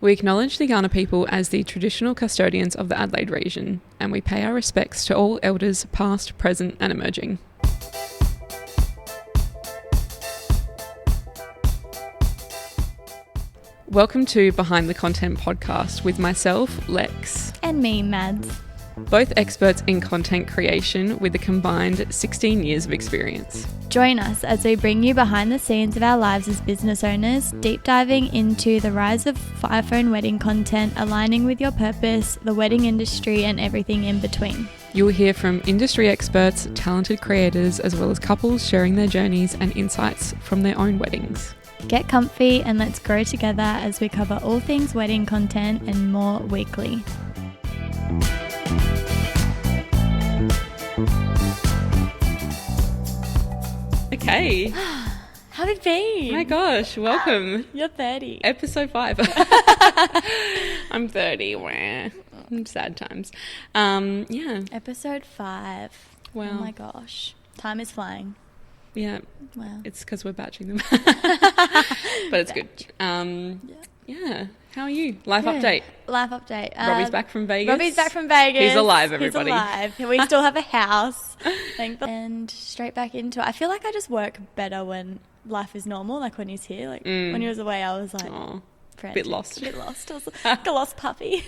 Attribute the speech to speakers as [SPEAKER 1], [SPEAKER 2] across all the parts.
[SPEAKER 1] We acknowledge the Kaurna people as the traditional custodians of the Adelaide region, and we pay our respects to all elders past, present and emerging. Welcome to Behind the Content podcast with myself, Lex.
[SPEAKER 2] And me, Mads.
[SPEAKER 1] Both experts in content creation with a combined 16 years of experience.
[SPEAKER 2] Join us as we bring you behind the scenes of our lives as business owners, deep diving into the rise of iPhone wedding content, aligning with your purpose, the wedding industry and everything in between.
[SPEAKER 1] You'll hear from industry experts, talented creators, as well as couples sharing their journeys and insights from their own weddings.
[SPEAKER 2] Get comfy and let's grow together as we cover all things wedding content and more weekly.
[SPEAKER 1] Okay.
[SPEAKER 2] How's it been?
[SPEAKER 1] My gosh, welcome.
[SPEAKER 2] You're 30.
[SPEAKER 1] Episode 5. I'm 30. Wah. Sad times. Yeah.
[SPEAKER 2] Episode 5.
[SPEAKER 1] Wow.
[SPEAKER 2] Oh my gosh. Time is flying.
[SPEAKER 1] Yeah.
[SPEAKER 2] Wow.
[SPEAKER 1] It's because we're batching them. But it's good. Yeah. How are you? Life update.
[SPEAKER 2] Life update.
[SPEAKER 1] Robbie's back from Vegas.
[SPEAKER 2] Robbie's back from Vegas.
[SPEAKER 1] He's alive, everybody.
[SPEAKER 2] He's alive. We still have a house. And straight back into it. I feel like I just work better when life is normal, like when he's here. Like when he was away, I was like,
[SPEAKER 1] bit lost.
[SPEAKER 2] A bit lost. I was like a lost puppy.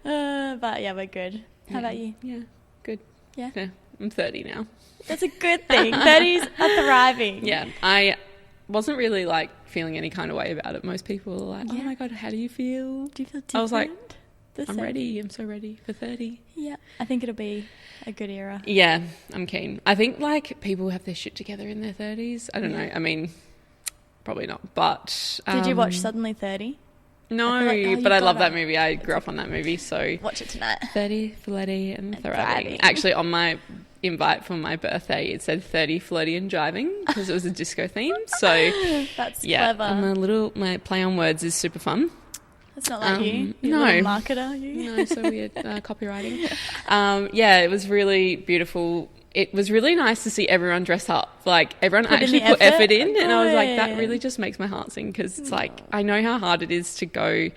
[SPEAKER 2] But yeah, we're good. How about you?
[SPEAKER 1] Yeah, good.
[SPEAKER 2] Yeah.
[SPEAKER 1] I'm 30 now.
[SPEAKER 2] That's a good thing. 30s are thriving.
[SPEAKER 1] Yeah, I wasn't really like feeling any kind of way about it. Most people are like, oh my God, how do you feel?
[SPEAKER 2] Do you feel different?
[SPEAKER 1] I was like, I'm ready. I'm so ready for 30.
[SPEAKER 2] Yeah, I think it'll be a good era.
[SPEAKER 1] Yeah, I'm keen. I think like people have their shit together in their 30s. I don't know. I mean, probably not. But
[SPEAKER 2] did you watch Suddenly 30?
[SPEAKER 1] No, but I love that movie. I grew up on that movie, so
[SPEAKER 2] watch it tonight.
[SPEAKER 1] 30, flirty and thriving. Actually, on my invite for my birthday, it said 30, flirty and driving because it was a disco theme. So
[SPEAKER 2] that's
[SPEAKER 1] clever.
[SPEAKER 2] And
[SPEAKER 1] my play on words is super fun.
[SPEAKER 2] That's not like you.
[SPEAKER 1] No.
[SPEAKER 2] Little marketer, you.
[SPEAKER 1] No, so weird. Copywriting. Yeah, it was really beautiful. It was really nice to see everyone dress up. Like, everyone actually put effort in. And I was like, that really just makes my heart sing because it's like, I know how hard it is to go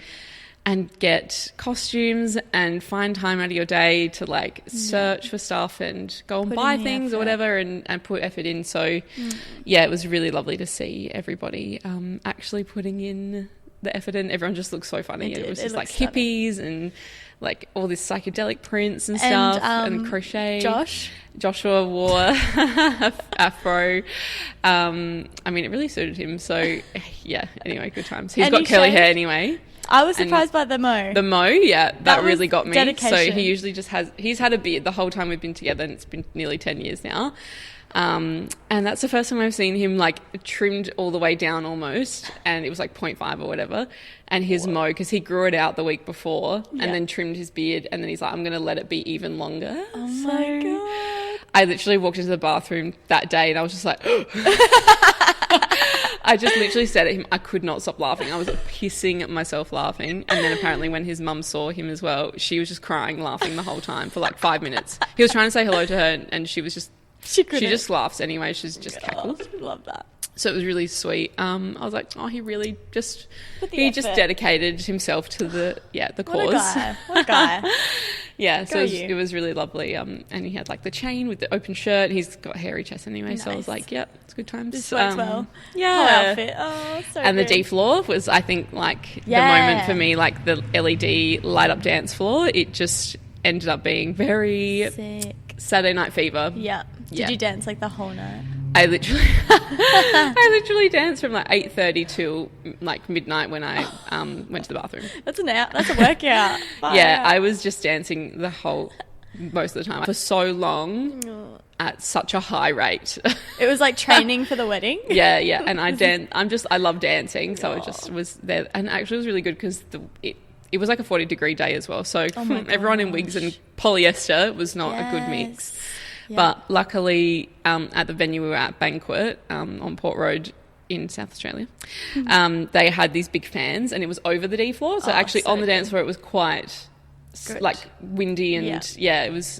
[SPEAKER 1] and get costumes and find time out of your day to, like, search for stuff and go and buy things or whatever and put effort in. So, yeah, it was really lovely to see everybody actually putting in the effort in. Everyone just looked so funny. It was just, like, hippies and, like, all this psychedelic prints and stuff and crochet. Joshua wore afro. I mean, it really suited him. So, yeah, anyway, good times. He's got curly hair anyway.
[SPEAKER 2] I was surprised by the mo.
[SPEAKER 1] The mo, yeah, that really got me.
[SPEAKER 2] Dedication.
[SPEAKER 1] So he usually just he's had a beard the whole time we've been together, and it's been nearly 10 years now. And that's the first time I've seen him like trimmed all the way down almost, and it was like 0.5 or whatever. And his mo, because he grew it out the week before and then trimmed his beard, and then he's like, I'm going to let it be even longer.
[SPEAKER 2] Oh my God.
[SPEAKER 1] I literally walked into the bathroom that day and I was just like, I just literally said at him, I could not stop laughing. I was pissing myself laughing. And then apparently when his mum saw him as well, she was just crying, laughing the whole time for like 5 minutes. He was trying to say hello to her and she was just, she just laughs anyway. She's just cackled.
[SPEAKER 2] I love that.
[SPEAKER 1] So it was really sweet. I was like, oh, he really just, just dedicated himself to the cause.
[SPEAKER 2] What a guy.
[SPEAKER 1] Yeah, so it was really lovely. And he had like the chain with the open shirt. He's got a hairy chest anyway. Nice. So I was like, yeah, it's good times.
[SPEAKER 2] This works well.
[SPEAKER 1] Yeah.
[SPEAKER 2] Whole outfit. Oh, so
[SPEAKER 1] and
[SPEAKER 2] good.
[SPEAKER 1] the D floor was, I think, like the moment for me, like the LED light up dance floor. It just ended up being very
[SPEAKER 2] sick.
[SPEAKER 1] Saturday Night Fever.
[SPEAKER 2] Yeah. Did you dance like the whole night?
[SPEAKER 1] I literally danced from like 8:30 till like midnight when I went to the bathroom.
[SPEAKER 2] That's a workout.
[SPEAKER 1] Yeah, I was just dancing most of the time for so long at such a high rate.
[SPEAKER 2] It was like training for the wedding.
[SPEAKER 1] Yeah, and I love dancing, so I just was there, and actually it was really good because it was like a 40-degree day as well. So everyone in wigs and polyester was not a good mix. Yeah. But luckily, at the venue we were at, Banquet, on Port Road in South Australia, they had these big fans and it was over the D floor. So actually on the dance floor, it was quite like windy and it was,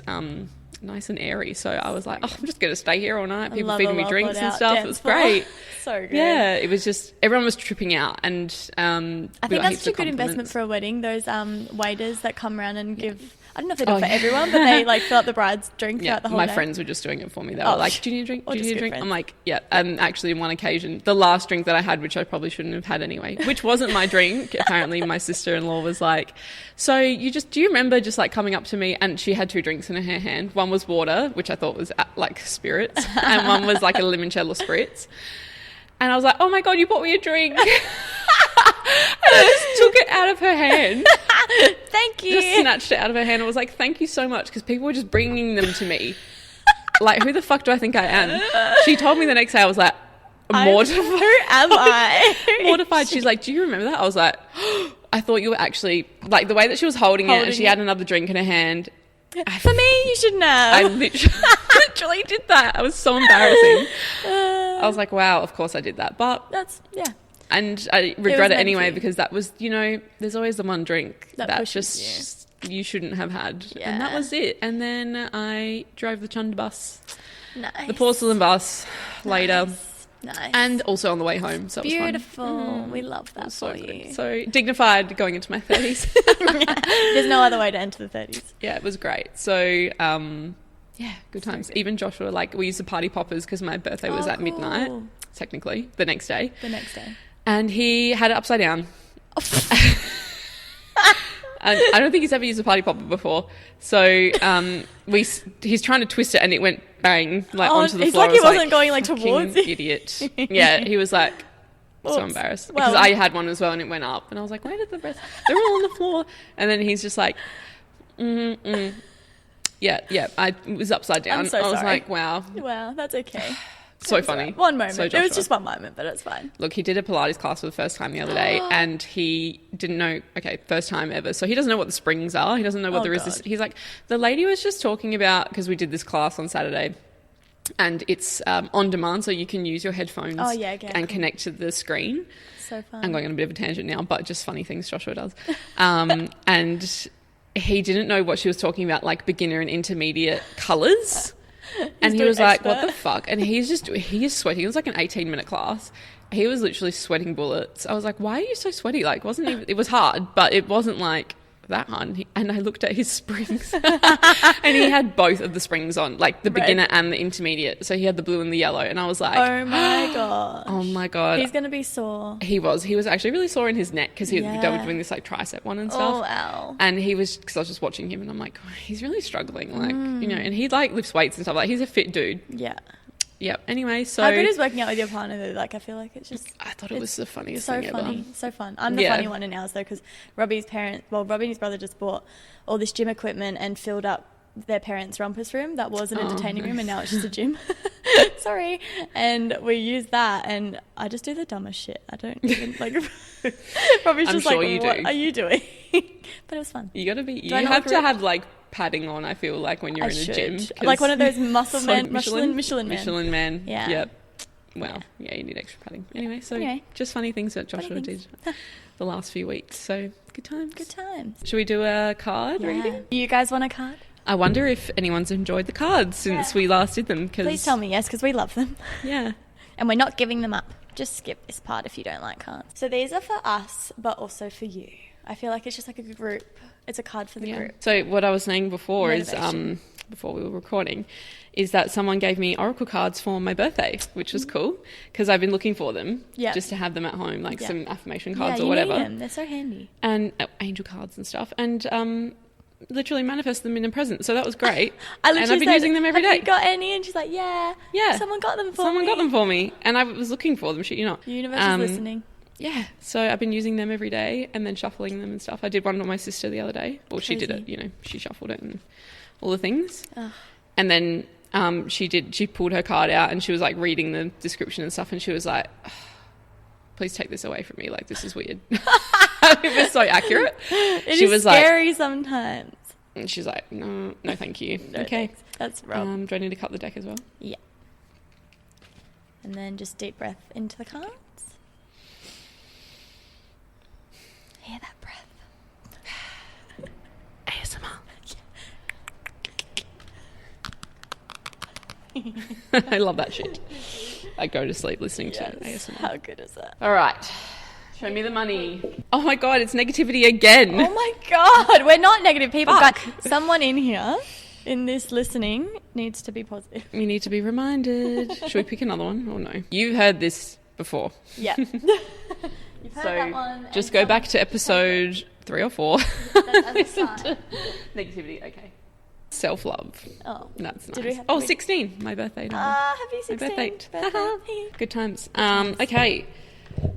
[SPEAKER 1] nice and airy. So I was like, oh, I'm just going to stay here all night. People feeding me
[SPEAKER 2] well
[SPEAKER 1] drinks
[SPEAKER 2] thought
[SPEAKER 1] and
[SPEAKER 2] out
[SPEAKER 1] stuff.
[SPEAKER 2] dance
[SPEAKER 1] It was
[SPEAKER 2] floor.
[SPEAKER 1] great.
[SPEAKER 2] So good.
[SPEAKER 1] Yeah, it was just, everyone was tripping out. And
[SPEAKER 2] I think that's such a good investment for a wedding. Those waiters that come around and give, I don't know if they do it for everyone, but they like fill up the bride's drink throughout the whole day.
[SPEAKER 1] My friends were just doing it for me. They were like, do you need a drink? Do you need a drink? I'm like, yeah. And actually, on one occasion, the last drink that I had, which I probably shouldn't have had anyway, which wasn't my drink. Apparently, my sister-in-law was like, so do you remember just like coming up to me? And she had 2 drinks in her hand. One was water, which I thought was like spirits, and one was like a limoncello spritz. And I was like, oh my God, you bought me a drink. And I just took it out of her hand.
[SPEAKER 2] Thank you.
[SPEAKER 1] Just snatched it out of her hand. I was like, thank you so much, because people were just bringing them to me. Like, who the fuck do I think I am? She told me the next day. I was like, mortified.
[SPEAKER 2] Who am I?
[SPEAKER 1] Mortified. She's like, do you remember that? I was like, I thought you were actually, like, the way that she was holding it and she had another drink in her hand.
[SPEAKER 2] For me, you shouldn't have.
[SPEAKER 1] I literally did that. I was so embarrassing. I was like, wow, of course I did that. But
[SPEAKER 2] that's, yeah.
[SPEAKER 1] And I regret it anyway, because that was, you know, there's always the one drink that just you shouldn't have had. Yeah. And that was it. And then I drove the Chunder bus, the porcelain bus later.
[SPEAKER 2] Nice.
[SPEAKER 1] And also on the way home. So it was
[SPEAKER 2] beautiful.
[SPEAKER 1] Fun.
[SPEAKER 2] We love that for you.
[SPEAKER 1] So dignified going into my 30s.
[SPEAKER 2] There's no other way to enter the 30s.
[SPEAKER 1] Yeah, it was great. So, yeah, good times. So good. Even Joshua, like, we used the party poppers because my birthday was at midnight, technically, the next day. And he had it upside down. And I don't think he's ever used a party popper before. So he's trying to twist it and it went bang onto the floor.
[SPEAKER 2] It's like he wasn't going like towards it.
[SPEAKER 1] Idiot. Yeah, he was like so embarrassed. Because I had one as well and it went up. And I was like, where did the rest? They're all on the floor. And then he's just like, Yeah, I was upside down.
[SPEAKER 2] I'm so
[SPEAKER 1] I was
[SPEAKER 2] sorry.
[SPEAKER 1] like, wow.
[SPEAKER 2] Wow, that's okay.
[SPEAKER 1] So funny.
[SPEAKER 2] One moment. It was just one moment, but it's fine.
[SPEAKER 1] Look, he did a Pilates class for the first time the other day and he didn't know, first time ever. So he doesn't know what the springs are. He doesn't know what the resistance. He's like, the lady was just talking about, because we did this class on Saturday and it's on demand, so you can use your headphones and connect to the screen.
[SPEAKER 2] So fun.
[SPEAKER 1] I'm going on a bit of a tangent now, but just funny things Joshua does. And he didn't know what she was talking about, like beginner and intermediate colours. And he was like, what the fuck? And he is sweating. It was like an 18-minute class. He was literally sweating bullets. I was like, why are you so sweaty? Like, it was hard, but it wasn't like that hard. And I looked at his springs and he had both of the springs on, like the beginner and the intermediate. So he had the blue and the yellow. And I was like,
[SPEAKER 2] oh my God.
[SPEAKER 1] Oh my God.
[SPEAKER 2] He's going to be sore.
[SPEAKER 1] He was actually really sore in his neck because they were doing this like tricep one and stuff.
[SPEAKER 2] Oh, wow.
[SPEAKER 1] And because I was just watching him and I'm like, oh, he's really struggling. Like, you know, and he like lifts weights and stuff. Like, he's a fit dude.
[SPEAKER 2] Yeah.
[SPEAKER 1] Yep. Anyway, so
[SPEAKER 2] how good is working out with your partner though? Like, I feel like it's just.
[SPEAKER 1] I thought it was the funniest
[SPEAKER 2] thing
[SPEAKER 1] ever.
[SPEAKER 2] So fun. I'm the funny one in ours though, because Robbie and his brother just bought all this gym equipment and filled up their parents' rumpus room. That was an entertaining room, and now it's just a gym. Sorry. And we use that, and I just do the dumbest shit. I don't even like. Robbie's just
[SPEAKER 1] sure
[SPEAKER 2] like, what are you doing? But it was fun.
[SPEAKER 1] You gotta be. You have to have like padding on, I feel like, when you're in a gym,
[SPEAKER 2] like one of those Michelin
[SPEAKER 1] man.
[SPEAKER 2] Yeah.
[SPEAKER 1] Yep. Well, yeah, you need extra padding. Anyway, just funny things that Joshua did the last few weeks. So good times. Should we do a card reading?
[SPEAKER 2] You guys want a card?
[SPEAKER 1] I wonder if anyone's enjoyed the cards since we last did them.
[SPEAKER 2] Please tell me yes, because we love them.
[SPEAKER 1] Yeah.
[SPEAKER 2] And we're not giving them up. Just skip this part if you don't like cards. So these are for us, but also for you. I feel like it's just like a group. It's a card for the group.
[SPEAKER 1] So what I was saying before is, before we were recording, is that someone gave me oracle cards for my birthday, which was cool because I've been looking for them just to have them at home, like some affirmation cards or whatever.
[SPEAKER 2] Need them. They're so handy.
[SPEAKER 1] And angel cards and stuff. And literally manifest them in a present. So that was great.
[SPEAKER 2] And I've
[SPEAKER 1] been using them every day.
[SPEAKER 2] Have you got any? And she's like, yeah. Someone got them for me.
[SPEAKER 1] And I was looking for them. Shit, you know.
[SPEAKER 2] The universe is listening.
[SPEAKER 1] Yeah, so I've been using them every day and then shuffling them and stuff. I did one with my sister the other day. Well, she did it, you know, she shuffled it and all the things. And then she pulled her card out and she was like reading the description and stuff and she was like, oh, please take this away from me. Like, this is weird. It was so accurate.
[SPEAKER 2] She was scary sometimes.
[SPEAKER 1] And she's like, no, thank you.
[SPEAKER 2] No, okay. Thanks. That's wrong.
[SPEAKER 1] Do I need to cut the deck as well?
[SPEAKER 2] Yeah. And then just deep breath into the cards. Hear that breath.
[SPEAKER 1] ASMR. I love that shit. I go to sleep listening to ASMR.
[SPEAKER 2] How good is that?
[SPEAKER 1] All right. Show me the money. Oh my God, it's negativity again.
[SPEAKER 2] Oh my God. We're not negative people. Guys, someone in here, in this listening, needs to be positive.
[SPEAKER 1] You need to be reminded. Should we pick another one or no? You've heard this before.
[SPEAKER 2] Yeah. You've heard that one.
[SPEAKER 1] Just go back to episode 3 or 4. Listen to negativity. Okay. Self-love.
[SPEAKER 2] Oh.
[SPEAKER 1] That's nice. 16. My birthday.
[SPEAKER 2] Happy 16th
[SPEAKER 1] birthday.
[SPEAKER 2] birthday.
[SPEAKER 1] Good times. Okay.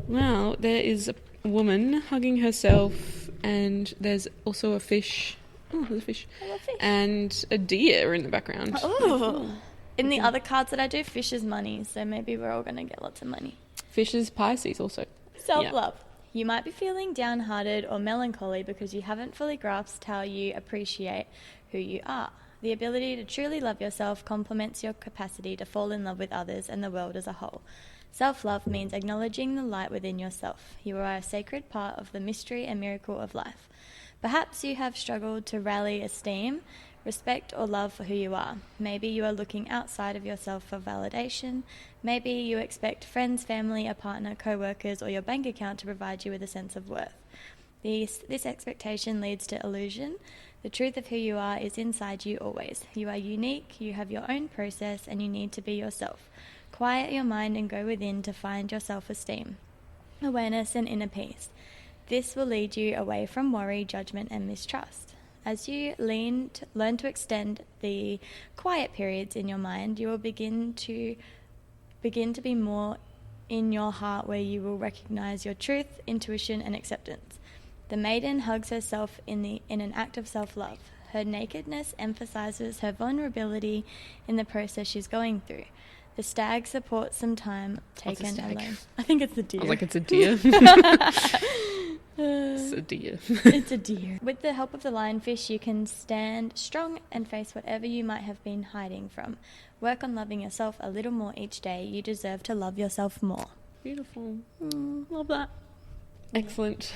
[SPEAKER 1] Well, there is a woman hugging herself, and there's also a fish. Oh, there's a fish.
[SPEAKER 2] I love fish.
[SPEAKER 1] And a deer in the background.
[SPEAKER 2] Oh. In the other cards that I do, fish is money, so maybe we're all going to get lots of money.
[SPEAKER 1] Fish is Pisces also.
[SPEAKER 2] Self-love. Yeah. You might be feeling downhearted or melancholy because you haven't fully grasped how you appreciate who you are. The ability to truly love yourself complements your capacity to fall in love with others and the world as a whole. Self-love means acknowledging the light within yourself. You are a sacred part of the mystery and miracle of life. Perhaps you have struggled to rally esteem, respect or love for who you are. Maybe you are looking outside of yourself for validation. Maybe you expect friends, family, a partner, co-workers or your bank account to provide you with a sense of worth. This expectation leads to illusion. The truth of who you are is inside you always. You are unique, you have your own process, and you need to be yourself. Quiet your mind and go within to find your self-esteem, awareness and inner peace. This will lead you away from worry, judgment and mistrust. As you learn to extend the quiet periods in your mind, you will begin to be more in your heart, where you will recognize your truth, intuition and acceptance. The maiden hugs herself in an act of self-love. Her nakedness emphasizes her vulnerability in the process she's going through. The stag supports some time taken alone. I think it's the deer.
[SPEAKER 1] I was like, it's a deer. It's a deer.
[SPEAKER 2] It's a deer. With the help of the lionfish, you can stand strong and face whatever you might have been hiding from. Work on loving yourself a little more each day. You deserve to love yourself more.
[SPEAKER 1] Beautiful. Love that. Excellent.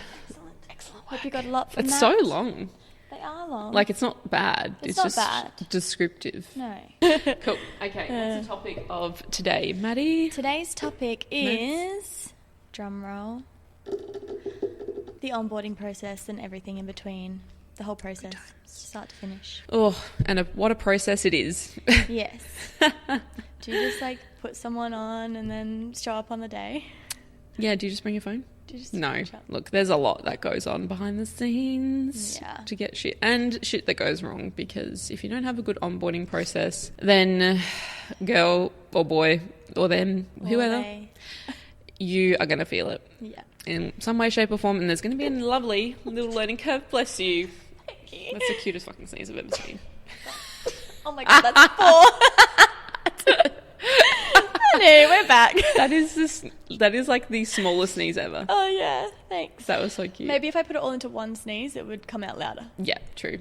[SPEAKER 1] Excellent work.
[SPEAKER 2] Hope you got a lot from that.
[SPEAKER 1] It's so long.
[SPEAKER 2] They are long.
[SPEAKER 1] Like, it's not bad. It's
[SPEAKER 2] not
[SPEAKER 1] just
[SPEAKER 2] bad.
[SPEAKER 1] Descriptive.
[SPEAKER 2] No.
[SPEAKER 1] Cool. Okay, what's the topic of today, Maddie?
[SPEAKER 2] Today's topic is, drum roll, the onboarding process and everything in between. The whole process, start to finish.
[SPEAKER 1] Oh, and what a process it is.
[SPEAKER 2] Yes. Do you just put someone on and then show up on the day?
[SPEAKER 1] Yeah, do you just bring your phone? No.
[SPEAKER 2] Shop?
[SPEAKER 1] Look, there's a lot that goes on behind the scenes to get shit. And shit that goes wrong, because if you don't have a good onboarding process, then girl or boy or them, whoever, you are going to feel it. Yeah. In some way, shape or form. And there's going to be a lovely little learning curve. Bless you.
[SPEAKER 2] Thank you.
[SPEAKER 1] That's the cutest fucking sneeze I've ever seen.
[SPEAKER 2] Oh my God, that's 4. Honey, we're back.
[SPEAKER 1] That is like the smallest sneeze ever.
[SPEAKER 2] Oh yeah, thanks.
[SPEAKER 1] That was so cute.
[SPEAKER 2] Maybe if I put it all into one sneeze, it would come out louder.
[SPEAKER 1] Yeah, true.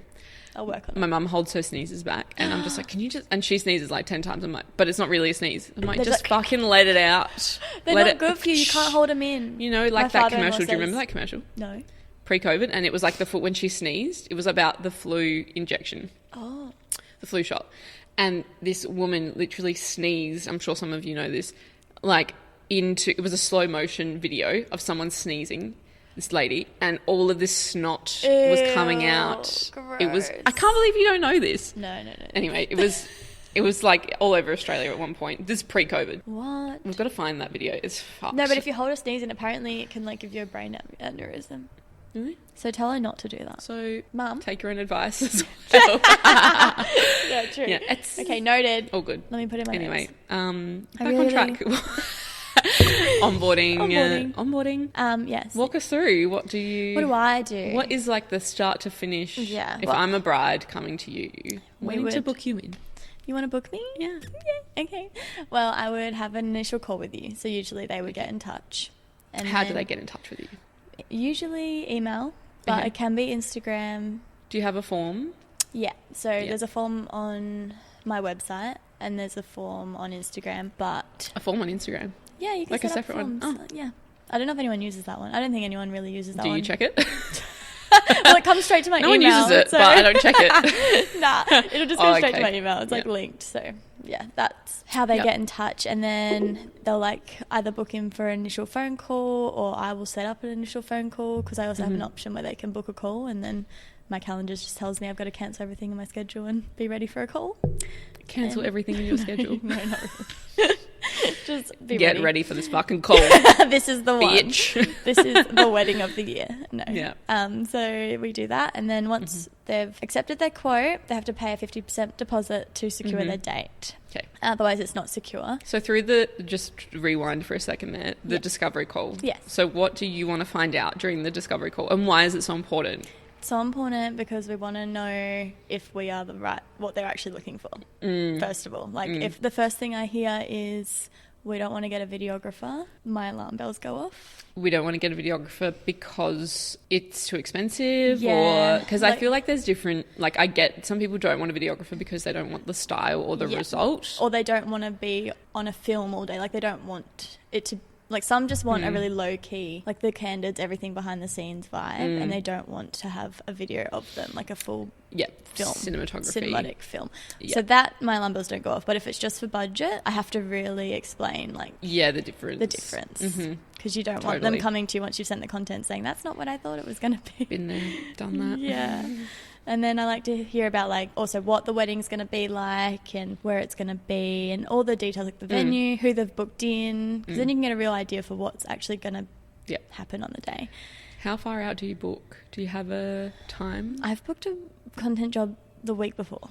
[SPEAKER 2] I'll work on it.
[SPEAKER 1] My mum holds her sneezes back, and I'm just like, can you just... And she sneezes like 10 times. I'm like, but it's not really a sneeze. I'm like, just fucking let it out.
[SPEAKER 2] They're not good for you. You can't hold them in.
[SPEAKER 1] You know, like that commercial. Do you remember that commercial?
[SPEAKER 2] No.
[SPEAKER 1] Pre-COVID, and it was like when she sneezed, it was about the flu injection.
[SPEAKER 2] Oh.
[SPEAKER 1] The flu shot. And this woman literally sneezed. I'm sure some of you know this. It was a slow motion video of someone sneezing, this lady, and all of this snot was coming out.
[SPEAKER 2] Gross.
[SPEAKER 1] It was, I can't believe you don't know this.
[SPEAKER 2] No.
[SPEAKER 1] Anyway, it was like all over Australia at one point. This is pre-COVID.
[SPEAKER 2] What?
[SPEAKER 1] We've got to find that video. It's fucked.
[SPEAKER 2] No, but if you hold a sneeze, and apparently it can give you a brain aneurysm.
[SPEAKER 1] Really?
[SPEAKER 2] So tell her not to do that.
[SPEAKER 1] So,
[SPEAKER 2] Mum,
[SPEAKER 1] take your own advice as well.
[SPEAKER 2] Yeah, true.
[SPEAKER 1] Yeah,
[SPEAKER 2] okay, noted.
[SPEAKER 1] All good.
[SPEAKER 2] Let me put it in my
[SPEAKER 1] nose. Back on track. Onboarding.
[SPEAKER 2] Yes.
[SPEAKER 1] Walk us through. What do
[SPEAKER 2] I do?
[SPEAKER 1] What is the start to finish?
[SPEAKER 2] Yeah.
[SPEAKER 1] If I'm a bride coming to you, waiting to book you in.
[SPEAKER 2] You want to book me?
[SPEAKER 1] Yeah.
[SPEAKER 2] Okay. Well, I would have an initial call with you. So usually they would get in touch. And
[SPEAKER 1] how do they get in touch with you?
[SPEAKER 2] Usually email, but it can be Instagram.
[SPEAKER 1] Do you have a form?
[SPEAKER 2] Yeah. So there's a form on my website and there's a form on Instagram, but...
[SPEAKER 1] A form on Instagram?
[SPEAKER 2] Yeah, you can
[SPEAKER 1] like
[SPEAKER 2] set
[SPEAKER 1] a separate
[SPEAKER 2] up forms.
[SPEAKER 1] one? Oh.
[SPEAKER 2] Yeah. I don't know if anyone uses that one. I don't think anyone really uses that one.
[SPEAKER 1] Do you check it?
[SPEAKER 2] Well, it comes straight to my email.
[SPEAKER 1] No one uses it, but I don't check it.
[SPEAKER 2] Nah, it'll just go straight to my email. It's linked, so yeah, that's how they get in touch. And then they'll like either book in for an initial phone call, or I will set up an initial phone call, because I also have an option where they can book a call, and then my calendar just tells me I've got to cancel everything in my schedule and be ready for a call.
[SPEAKER 1] Cancel everything in your schedule.
[SPEAKER 2] No, not really. Just
[SPEAKER 1] get ready for this fucking call.
[SPEAKER 2] This is the
[SPEAKER 1] bitch.
[SPEAKER 2] one. This is the wedding of the year. No.
[SPEAKER 1] Yeah.
[SPEAKER 2] So we do that, and then once they've accepted their quote, they have to pay a 50% deposit to secure their date.
[SPEAKER 1] Okay.
[SPEAKER 2] Otherwise, it's not secure.
[SPEAKER 1] So through just rewind for a second there, the discovery call.
[SPEAKER 2] Yes.
[SPEAKER 1] So what do you want to find out during the discovery call, and why is it so important?
[SPEAKER 2] So important because we want to know if we are what they're actually looking for. First of all, like if the first thing I hear is we don't want to get a videographer, my alarm bells go off.
[SPEAKER 1] We don't want to get a videographer because it's too expensive,
[SPEAKER 2] Yeah,
[SPEAKER 1] or because I feel like there's different, like I get some people don't want a videographer because they don't want the style or the result.
[SPEAKER 2] Or they don't want to be on a film all day. Like they don't want it to, like some just want a really low key, like the candid, everything behind the scenes vibe, and they don't want to have a video of them, like a full film, cinematic film. So that my alarm bells don't go off. But if it's just for budget, I have to really explain the difference. Because you don't want them coming to you once you've sent the content saying that's not what I thought it was going to be.
[SPEAKER 1] Been there, done that.
[SPEAKER 2] Yeah. And then I like to hear about like also what the wedding's going to be like and where it's going to be and all the details, like the venue, who they've booked in, because then you can get a real idea for what's actually going to happen on the day.
[SPEAKER 1] How far out do you book? Do you have a time?
[SPEAKER 2] I've booked a content job the week before,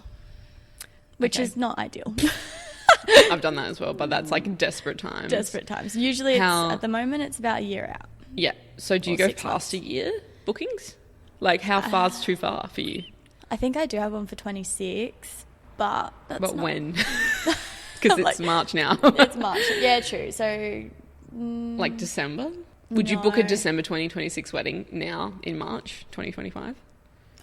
[SPEAKER 2] which is not ideal.
[SPEAKER 1] I've done that as well, but that's like desperate times.
[SPEAKER 2] Desperate times. Usually at the moment it's about a year out.
[SPEAKER 1] Yeah. So do you go past a year bookings? Like how far's too far for you?
[SPEAKER 2] I think I do have one for 26, but that's not...
[SPEAKER 1] when? Because it's March now.
[SPEAKER 2] It's March. Yeah, true. So...
[SPEAKER 1] like December? Would you book a December 2026 wedding now in March 2025?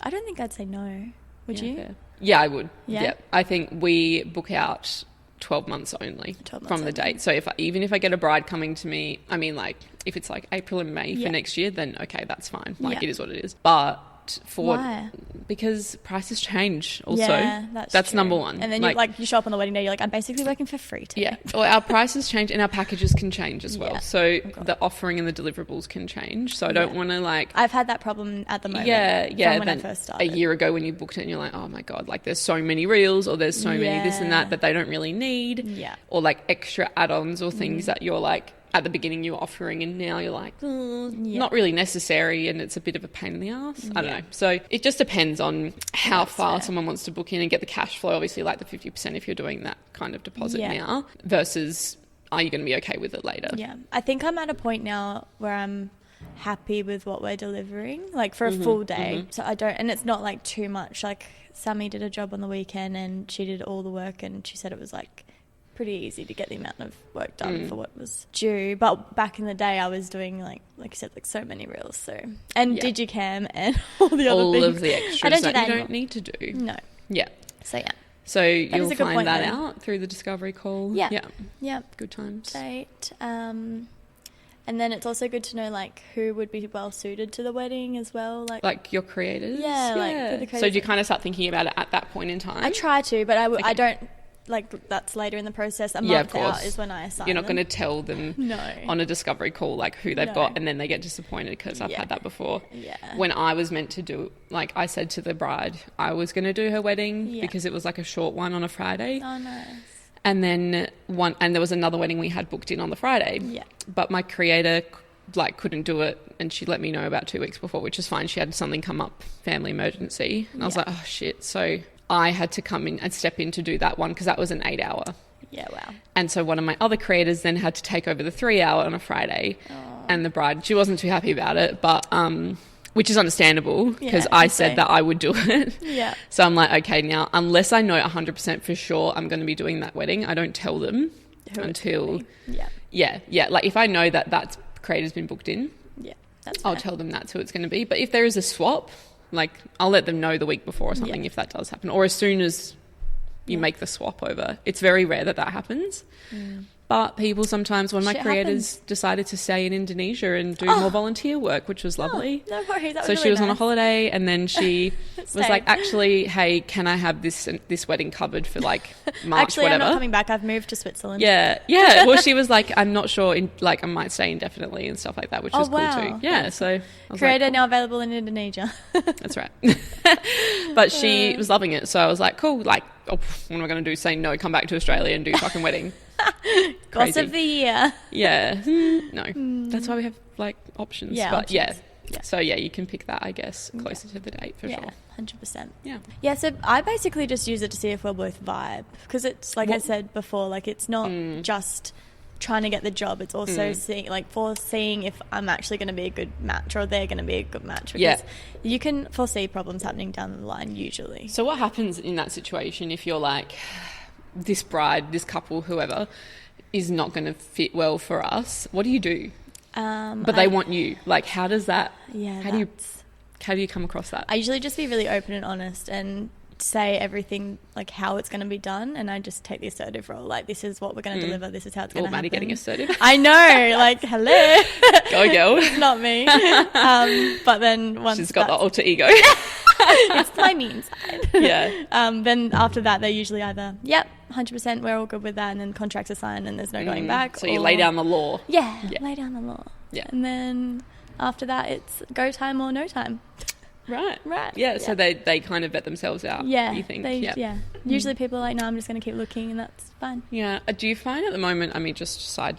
[SPEAKER 2] I don't think I'd say no. Would you?
[SPEAKER 1] Fair. Yeah, I would. Yeah. I think we book out 12 months only from the date. So even if I get a bride coming to me, I mean, like, if it's like April and May for next year, then okay, that's fine. Like, it is what it is. But because prices change also. Yeah, that's number one.
[SPEAKER 2] And then you show up on the wedding day, you're like, I'm basically working for free today.
[SPEAKER 1] Yeah. Or our prices change and our packages can change as well. So the offering and the deliverables can change. So I don't want to like...
[SPEAKER 2] I've had that problem at the moment.
[SPEAKER 1] Yeah.
[SPEAKER 2] From when I first started.
[SPEAKER 1] A year ago when you booked it and you're like, oh my God, like there's so many reels or there's so many this and that they don't really need.
[SPEAKER 2] Yeah.
[SPEAKER 1] Or like extra add-ons or things that you're like, at the beginning you were offering and now you're like, not really necessary, and it's a bit of a pain in the ass. I don't know. So it just depends on how far someone wants to book in and get the cash flow, obviously like the 50% if you're doing that kind of deposit now, versus are you going to be okay with it later? Yeah.
[SPEAKER 2] I think I'm at a point now where I'm happy with what we're delivering, like for a full day. So I don't, and it's not like too much. Like Sammy did a job on the weekend and she did all the work and she said it was like pretty easy to get the amount of work done for what was due. But back in the day I was doing like you said, like so many reels, and digicam and all the other things.
[SPEAKER 1] All of the extras
[SPEAKER 2] I don't do
[SPEAKER 1] that you
[SPEAKER 2] anymore.
[SPEAKER 1] don't need to do.
[SPEAKER 2] No.
[SPEAKER 1] Yeah.
[SPEAKER 2] So
[SPEAKER 1] you'll find that out through the discovery call.
[SPEAKER 2] Yeah.
[SPEAKER 1] Good times.
[SPEAKER 2] Date. And then it's also good to know like who would be well suited to the wedding as well, like your creators. Yeah. Like for the creators.
[SPEAKER 1] So do you kind of start thinking about it at that point in time?
[SPEAKER 2] I try to, but I don't. Like that's later in the process. A month out is when I assign.
[SPEAKER 1] You're not going to tell them on a discovery call like who they've got, and then they get disappointed, because I've had that before. Yeah. When I was meant to do, like I said to the bride, I was going to do her wedding because it was like a short one on a Friday.
[SPEAKER 2] Oh, nice.
[SPEAKER 1] And then there was another wedding we had booked in on the Friday. Yeah. But my creator like couldn't do it, and she let me know about 2 weeks before, which is fine. She had something come up, family emergency, and I was like, oh shit. So I had to come in and step in to do that one because that was an 8-hour.
[SPEAKER 2] Yeah, wow.
[SPEAKER 1] And so one of my other creators then had to take over the 3-hour on a Friday. And the bride, she wasn't too happy about it, but which is understandable because I said that I would do it. Yeah. So I'm like, okay, now unless I know 100% for sure I'm going to be doing that wedding, I don't tell them until like if I know that creator's been booked in, I'll tell them that's who it's going to be. But if there is a swap, like I'll let them know the week before or something if that does happen, or as soon as you make the swap over. It's very rare that happens, But people sometimes, one of my
[SPEAKER 2] Shit
[SPEAKER 1] creators
[SPEAKER 2] happens.
[SPEAKER 1] decided to stay in Indonesia and do more volunteer work, which was lovely.
[SPEAKER 2] No worries. That was
[SPEAKER 1] So
[SPEAKER 2] really
[SPEAKER 1] she was on a
[SPEAKER 2] nice.
[SPEAKER 1] holiday, and then she was
[SPEAKER 2] Stayed.
[SPEAKER 1] like, actually, hey, can I have this wedding covered for like March,
[SPEAKER 2] Actually,
[SPEAKER 1] whatever?
[SPEAKER 2] I'm not coming back. I've moved to Switzerland.
[SPEAKER 1] Yeah. Well, she was like, I'm not sure, I might stay indefinitely and stuff like that, which is cool too. Yeah, so I was
[SPEAKER 2] Creator
[SPEAKER 1] like,
[SPEAKER 2] now available in Indonesia.
[SPEAKER 1] that's right. But she was loving it, so I was like, cool. Like, what am I going to do? Say no, come back to Australia and do a fucking wedding.
[SPEAKER 2] Boss of the year.
[SPEAKER 1] Yeah. No. That's why we have like options.
[SPEAKER 2] Yeah,
[SPEAKER 1] But
[SPEAKER 2] options.
[SPEAKER 1] yeah. So yeah, you can pick that, I guess, closer to the date for sure.
[SPEAKER 2] 100%.
[SPEAKER 1] Yeah.
[SPEAKER 2] Yeah, so I basically just use it to see if we're both vibe. Because it's, like I said before, like it's not just trying to get the job. It's also seeing if I'm actually going to be a good match or they're going to be a good match. Because you can foresee problems happening down the line usually.
[SPEAKER 1] So what happens in that situation if you're like, this bride, this couple, whoever, is not going to fit well for us? What do you do? But they want you. Like, how does that?
[SPEAKER 2] Yeah.
[SPEAKER 1] How do you come across that?
[SPEAKER 2] I usually just be really open and honest and say everything, like how it's going to be done, and I just take the assertive role. Like, this is what we're going to deliver. This is how it's going to happen.
[SPEAKER 1] Maddie getting assertive.
[SPEAKER 2] I know. Like, hello.
[SPEAKER 1] Go girl.
[SPEAKER 2] It's not me. But then once
[SPEAKER 1] She's got the alter ego.
[SPEAKER 2] it's my mean side.
[SPEAKER 1] Yeah.
[SPEAKER 2] Then after that, they're usually either, 100%, we're all good with that, and then contracts are signed and there's no going back.
[SPEAKER 1] So you lay down the law.
[SPEAKER 2] Yeah, lay down the law.
[SPEAKER 1] Yeah.
[SPEAKER 2] And then after that, it's go time or no time.
[SPEAKER 1] Right.
[SPEAKER 2] Yeah.
[SPEAKER 1] So they kind of vet themselves out.
[SPEAKER 2] Yeah.
[SPEAKER 1] You think?
[SPEAKER 2] Usually people are like, no, I'm just going to keep looking, and that's fine.
[SPEAKER 1] Yeah. Do you find at the moment, I mean, just side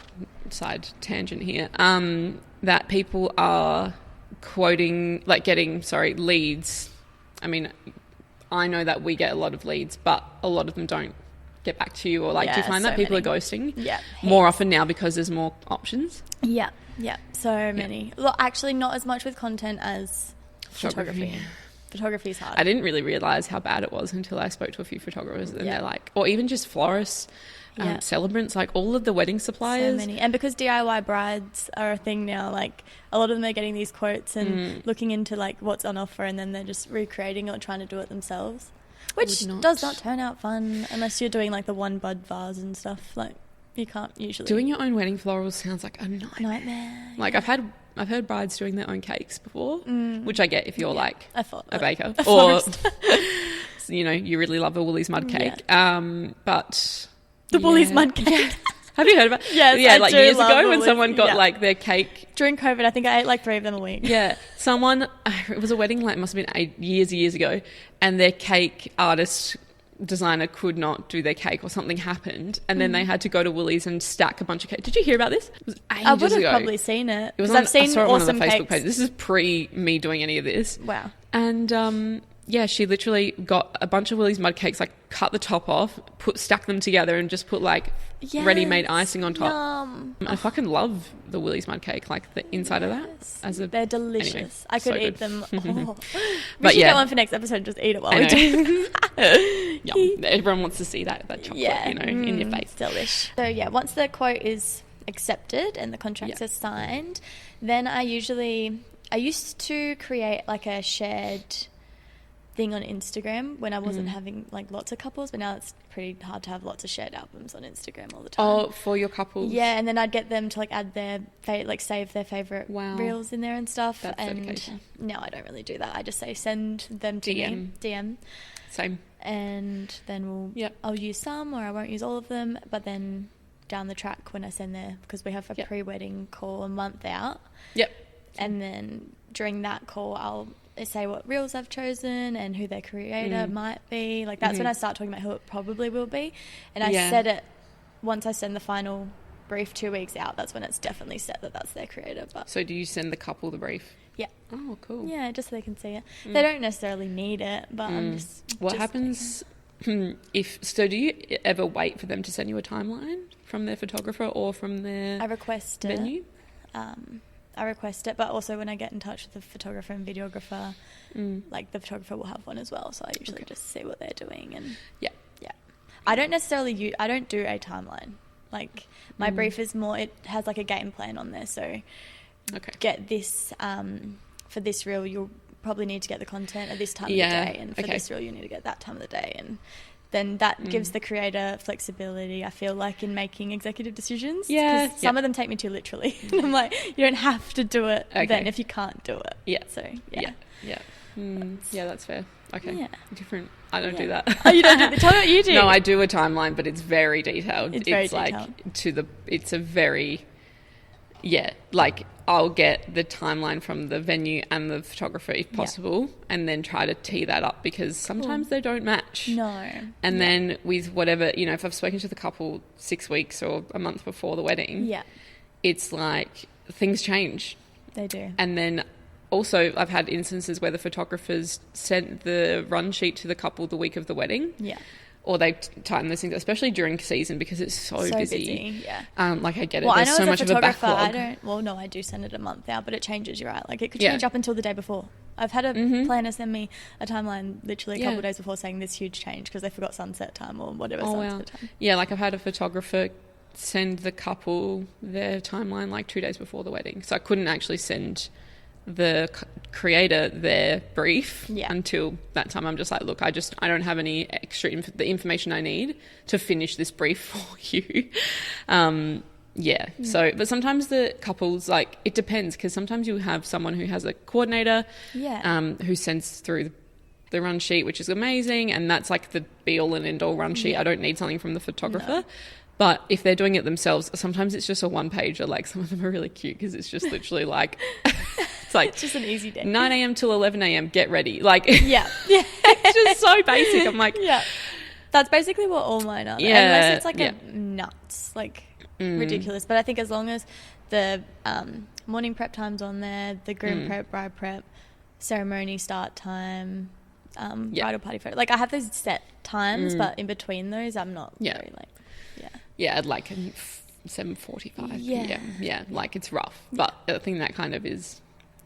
[SPEAKER 1] tangent here, that people are getting leads? I mean, I know that we get a lot of leads, but a lot of them don't get back to you, or like, do you find that people are ghosting?
[SPEAKER 2] Yeah.
[SPEAKER 1] More often now because there's more options?
[SPEAKER 2] Yeah. So many. Well, actually not as much with content as photography. Photography is hard.
[SPEAKER 1] I didn't really realise how bad it was until I spoke to a few photographers, and they're like, or even just florists, celebrants, like all of the wedding suppliers.
[SPEAKER 2] So many. And because DIY brides are a thing now, like a lot of them are getting these quotes and looking into like what's on offer, and then they're just recreating or trying to do it themselves, which does not turn out fun unless you're doing like the one bud vase and stuff. Like, you can't usually.
[SPEAKER 1] Doing your own wedding florals sounds like a nightmare. Like, I've heard brides doing their own cakes before, which I get if you're like a baker or you really love a Woolies mud cake. But
[SPEAKER 2] the Woolies mud cake.
[SPEAKER 1] Have you heard about?
[SPEAKER 2] Yes,
[SPEAKER 1] yeah,
[SPEAKER 2] I
[SPEAKER 1] like
[SPEAKER 2] do
[SPEAKER 1] years
[SPEAKER 2] love
[SPEAKER 1] ago when
[SPEAKER 2] Woolies.
[SPEAKER 1] someone got like their cake
[SPEAKER 2] during COVID. I think I ate like 3 of them a week.
[SPEAKER 1] Yeah, it was a wedding, like it must have been years ago, and their cake designer could not do their cake, or something happened, and then they had to go to Woolies and stack a bunch of cake. Did you hear about this? It was ages
[SPEAKER 2] I would have
[SPEAKER 1] ago.
[SPEAKER 2] probably seen it.
[SPEAKER 1] It was
[SPEAKER 2] I've seen
[SPEAKER 1] I saw it on one of the Facebook
[SPEAKER 2] cakes.
[SPEAKER 1] pages. This is pre me doing any of this.
[SPEAKER 2] Wow.
[SPEAKER 1] And she literally got a bunch of Woolies mud cakes, like cut the top off, stack them together, and just put like ready-made icing on top.
[SPEAKER 2] Yum.
[SPEAKER 1] I fucking love the Woolies mud cake, like the inside of that.
[SPEAKER 2] They're delicious.
[SPEAKER 1] Anyway,
[SPEAKER 2] I could
[SPEAKER 1] so
[SPEAKER 2] eat
[SPEAKER 1] good.
[SPEAKER 2] them. Oh.
[SPEAKER 1] But
[SPEAKER 2] should get one for next episode and just eat it while we do it.
[SPEAKER 1] Yum. Everyone wants to see that chocolate, in your face.
[SPEAKER 2] Delish. So once the quote is accepted and the contracts are signed, then I used to create like a shared thing on Instagram when I wasn't having like lots of couples, but now it's pretty hard to have lots of shared albums on Instagram all the time.
[SPEAKER 1] Oh, for your couples?
[SPEAKER 2] Yeah, and then I'd get them to like add their save their favorite reels in there and stuff.
[SPEAKER 1] That's dedication.
[SPEAKER 2] Now I don't really do that. I just say send them to me. DM.
[SPEAKER 1] Same.
[SPEAKER 2] And then I'll use some, or I won't use all of them, but then down the track when I send because we have a pre-wedding call a month out.
[SPEAKER 1] Yep.
[SPEAKER 2] And then during that call, I'll say what reels I've chosen and who their creator might be. Like, that's when I start talking about who it probably will be. And I set it, once I send the final brief 2 weeks out, that's when it's definitely set that that's their creator. But
[SPEAKER 1] so do you send the couple the brief?
[SPEAKER 2] Yeah.
[SPEAKER 1] Oh, cool.
[SPEAKER 2] Yeah, just so they can see it. They don't necessarily need it, but I'm just...
[SPEAKER 1] What happens do you ever wait for them to send you a timeline from their photographer or from their
[SPEAKER 2] I request
[SPEAKER 1] venue?
[SPEAKER 2] I request it, but also when I get in touch with the photographer and videographer, like the photographer will have one as well, so I usually just see what they're doing. And I don't necessarily I don't do a timeline. Like, my brief is more, it has like a game plan on there, so get this for this reel you'll probably need to get the content at this time of the day, and for this reel you need to get that time of the day, and then that gives the creator flexibility, I feel like, in making executive decisions.
[SPEAKER 1] Yeah.
[SPEAKER 2] Because some of them take me too literally. And I'm like, you don't have to do it then if you can't do it.
[SPEAKER 1] Yeah.
[SPEAKER 2] So,
[SPEAKER 1] Yeah. Yeah, that's fair. Okay.
[SPEAKER 2] Yeah.
[SPEAKER 1] Different. I don't do that.
[SPEAKER 2] Oh, you don't do that? Tell me what you do.
[SPEAKER 1] No, I do a timeline, but it's very detailed.
[SPEAKER 2] It's very
[SPEAKER 1] like
[SPEAKER 2] detailed.
[SPEAKER 1] it's a very, like I'll get the timeline from the venue and the photographer if possible, and then try to tee that up, because sometimes they don't match.
[SPEAKER 2] No.
[SPEAKER 1] And then with whatever, if I've spoken to the couple 6 weeks or a month before the wedding, it's like things change.
[SPEAKER 2] They do.
[SPEAKER 1] And then also I've had instances where the photographers sent the run sheet to the couple the week of the wedding.
[SPEAKER 2] Yeah.
[SPEAKER 1] Or they time those things, especially during season, because it's so busy.
[SPEAKER 2] Yeah.
[SPEAKER 1] Like I get it.
[SPEAKER 2] Well,
[SPEAKER 1] There's
[SPEAKER 2] I know
[SPEAKER 1] so
[SPEAKER 2] as
[SPEAKER 1] much
[SPEAKER 2] a
[SPEAKER 1] of a
[SPEAKER 2] photographer,
[SPEAKER 1] backlog.
[SPEAKER 2] I do send it a month out, but it changes, you're right. Like it could change up until the day before. I've had a planner send me a timeline literally a couple of days before saying this huge change because they forgot sunset time or whatever sunset time. Yeah,
[SPEAKER 1] like I've had a photographer send the couple their timeline like 2 days before the wedding. So I couldn't actually send the creator their brief until that time. I'm just like, look, I don't have any extra the information I need to finish this brief for you. So but sometimes the couples, like, it depends, because sometimes you have someone who has a coordinator who sends through the run sheet, which is amazing, and that's like the be all and end all run sheet. I don't need something from the photographer. But if they're doing it themselves, sometimes it's just a one-pager. Like, some of them are really cute because it's just literally like, it's like,
[SPEAKER 2] it's just an easy day.
[SPEAKER 1] 9 a.m. till 11 a.m. Get ready. Like,
[SPEAKER 2] yeah.
[SPEAKER 1] It's just so basic. I'm like,
[SPEAKER 2] that's basically what all mine are. Unless it's like a nuts, like ridiculous. But I think as long as the morning prep time's on there, the groom prep, bride prep, ceremony start time, bridal party photo. Like, I have those set times, but in between those, I'm not very like.
[SPEAKER 1] Yeah, at like 7:45 p.m. Yeah, like it's rough. But I think that kind of is,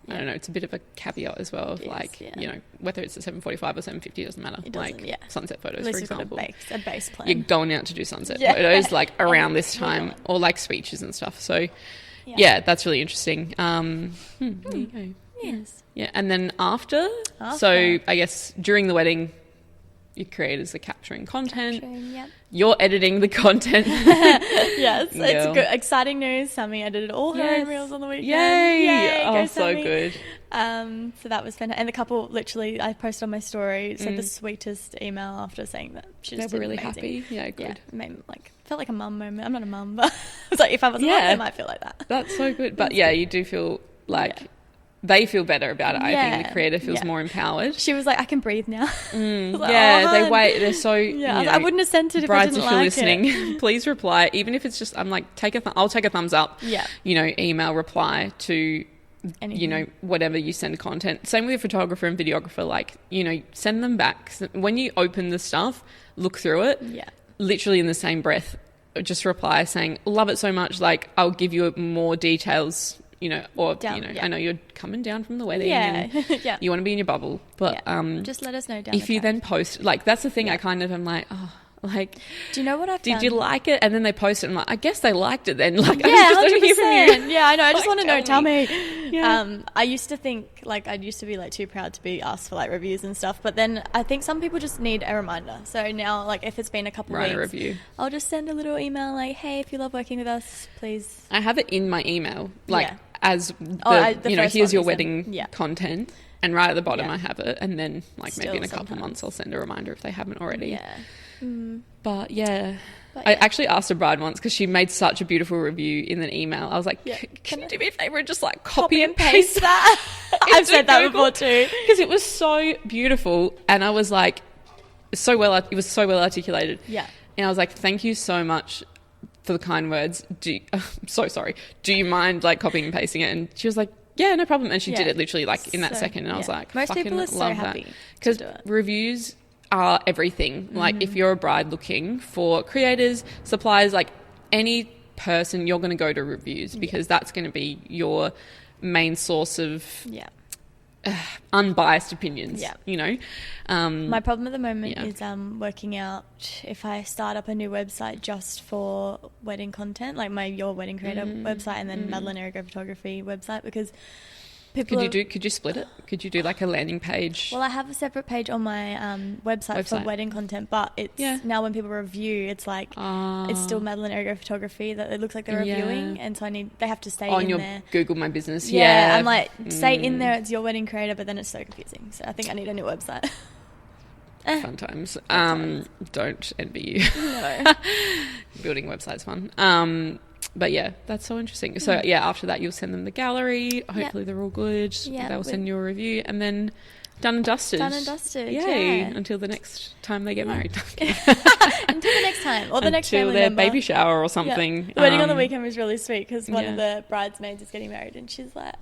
[SPEAKER 1] I don't know, it's a bit of a caveat as well of whether it's at 7:45 or 7:50 doesn't matter.
[SPEAKER 2] It doesn't,
[SPEAKER 1] like sunset photos, for example.
[SPEAKER 2] A base plan.
[SPEAKER 1] You're going out to do sunset photos like around this time, or like speeches and stuff. So that's really interesting. There you go.
[SPEAKER 2] Yes.
[SPEAKER 1] Yeah, and then after, so I guess during the wedding, your creators are capturing content. You're editing the content.
[SPEAKER 2] Yes, it's good. Exciting news. Sammy edited all her own reels on the weekend.
[SPEAKER 1] Yay!
[SPEAKER 2] Go,
[SPEAKER 1] so
[SPEAKER 2] Sammy.
[SPEAKER 1] good.
[SPEAKER 2] So that was fantastic. And the couple, literally, I posted on my story, said the sweetest email after saying that she just
[SPEAKER 1] They were really
[SPEAKER 2] amazing.
[SPEAKER 1] happy. Yeah, good.
[SPEAKER 2] Yeah, felt like a mum moment. I'm not a mum, but I was like, if I was a mum, I might feel like that.
[SPEAKER 1] That's so good. But you do feel like... They feel better about it. I think the creator feels more empowered.
[SPEAKER 2] She was like, I can breathe now. Like,
[SPEAKER 1] they wait. They're so...
[SPEAKER 2] I wouldn't have sent it if I didn't like
[SPEAKER 1] brides, if you're listening, please reply. Even if it's just, I'm like, I'll take a thumbs up.
[SPEAKER 2] Yeah.
[SPEAKER 1] Email reply to,
[SPEAKER 2] anything.
[SPEAKER 1] whatever you send content. Same with your photographer and videographer. Like, send them back. When you open the stuff, look through it.
[SPEAKER 2] Yeah.
[SPEAKER 1] Literally in the same breath, just reply saying, love it so much. Like, I'll give you more details. I know you're coming down from the wedding and you want to be in your bubble, but
[SPEAKER 2] just let us know down
[SPEAKER 1] if you then post, like, that's the thing. I kind of am like, like,
[SPEAKER 2] do you know what I've done?
[SPEAKER 1] Did you like it? And then they post it and I'm like, I guess they liked it then. Like,
[SPEAKER 2] I just don't hear from
[SPEAKER 1] you.
[SPEAKER 2] Yeah, I know. I just want to know. Tell me.
[SPEAKER 1] Yeah.
[SPEAKER 2] I used to think, like, I used to be like too proud to be asked for like reviews and stuff, but then I think some people just need a reminder. So now, like, if it's been a couple
[SPEAKER 1] Write
[SPEAKER 2] weeks,
[SPEAKER 1] a review.
[SPEAKER 2] I'll just send a little email like, hey, if you love working with us, please.
[SPEAKER 1] I have it in my email, like, as the
[SPEAKER 2] here's
[SPEAKER 1] your wedding content, and right at the bottom I have it, and then like
[SPEAKER 2] Still
[SPEAKER 1] maybe in a couple months I'll send a reminder if they haven't already. But
[SPEAKER 2] But
[SPEAKER 1] I actually asked a bride once because she made such a beautiful review in an email. I was like, can you do me a favor and just like copy and paste
[SPEAKER 2] that? I've said that before too,
[SPEAKER 1] because it was so beautiful, and I was like, it was so well articulated.
[SPEAKER 2] Yeah,
[SPEAKER 1] and I was like, thank you so much for the kind words. I'm so sorry. Do you mind like copying and pasting it? And she was like, yeah, no problem. And she did it literally like in that second. And I was like,
[SPEAKER 2] most people are so happy
[SPEAKER 1] because reviews are everything. Like, if you're a bride looking for creators, suppliers, like any person, you're going to go to reviews because that's going to be your main source of unbiased opinions.
[SPEAKER 2] My problem at the moment is working out if I start up a new website just for wedding content, like your wedding creator website and then Madeline Erigo photography website, because
[SPEAKER 1] Could you split it? Could you do like a landing page?
[SPEAKER 2] Well, I have a separate page on my website for wedding content, but it's now when people review, it's like it's still Madeline Ergo Photography that it looks like they're reviewing, and so they have to stay
[SPEAKER 1] on
[SPEAKER 2] in
[SPEAKER 1] your
[SPEAKER 2] there.
[SPEAKER 1] Google My Business.
[SPEAKER 2] I'm like, stay in there. It's your wedding creator, but then it's so confusing. So I think I need a new website.
[SPEAKER 1] Fun times. Don't envy you. No. Building websites fun. But yeah, that's so interesting. So yeah, after that you'll send them the gallery. Hopefully they're all good. They'll send you a review, and then done and dusted. Yay. Until the next time they get married.
[SPEAKER 2] Until the next time. Or the next family member.
[SPEAKER 1] Until their baby shower or something.
[SPEAKER 2] The wedding on the weekend was really sweet because one of the bridesmaids is getting married, and she's like,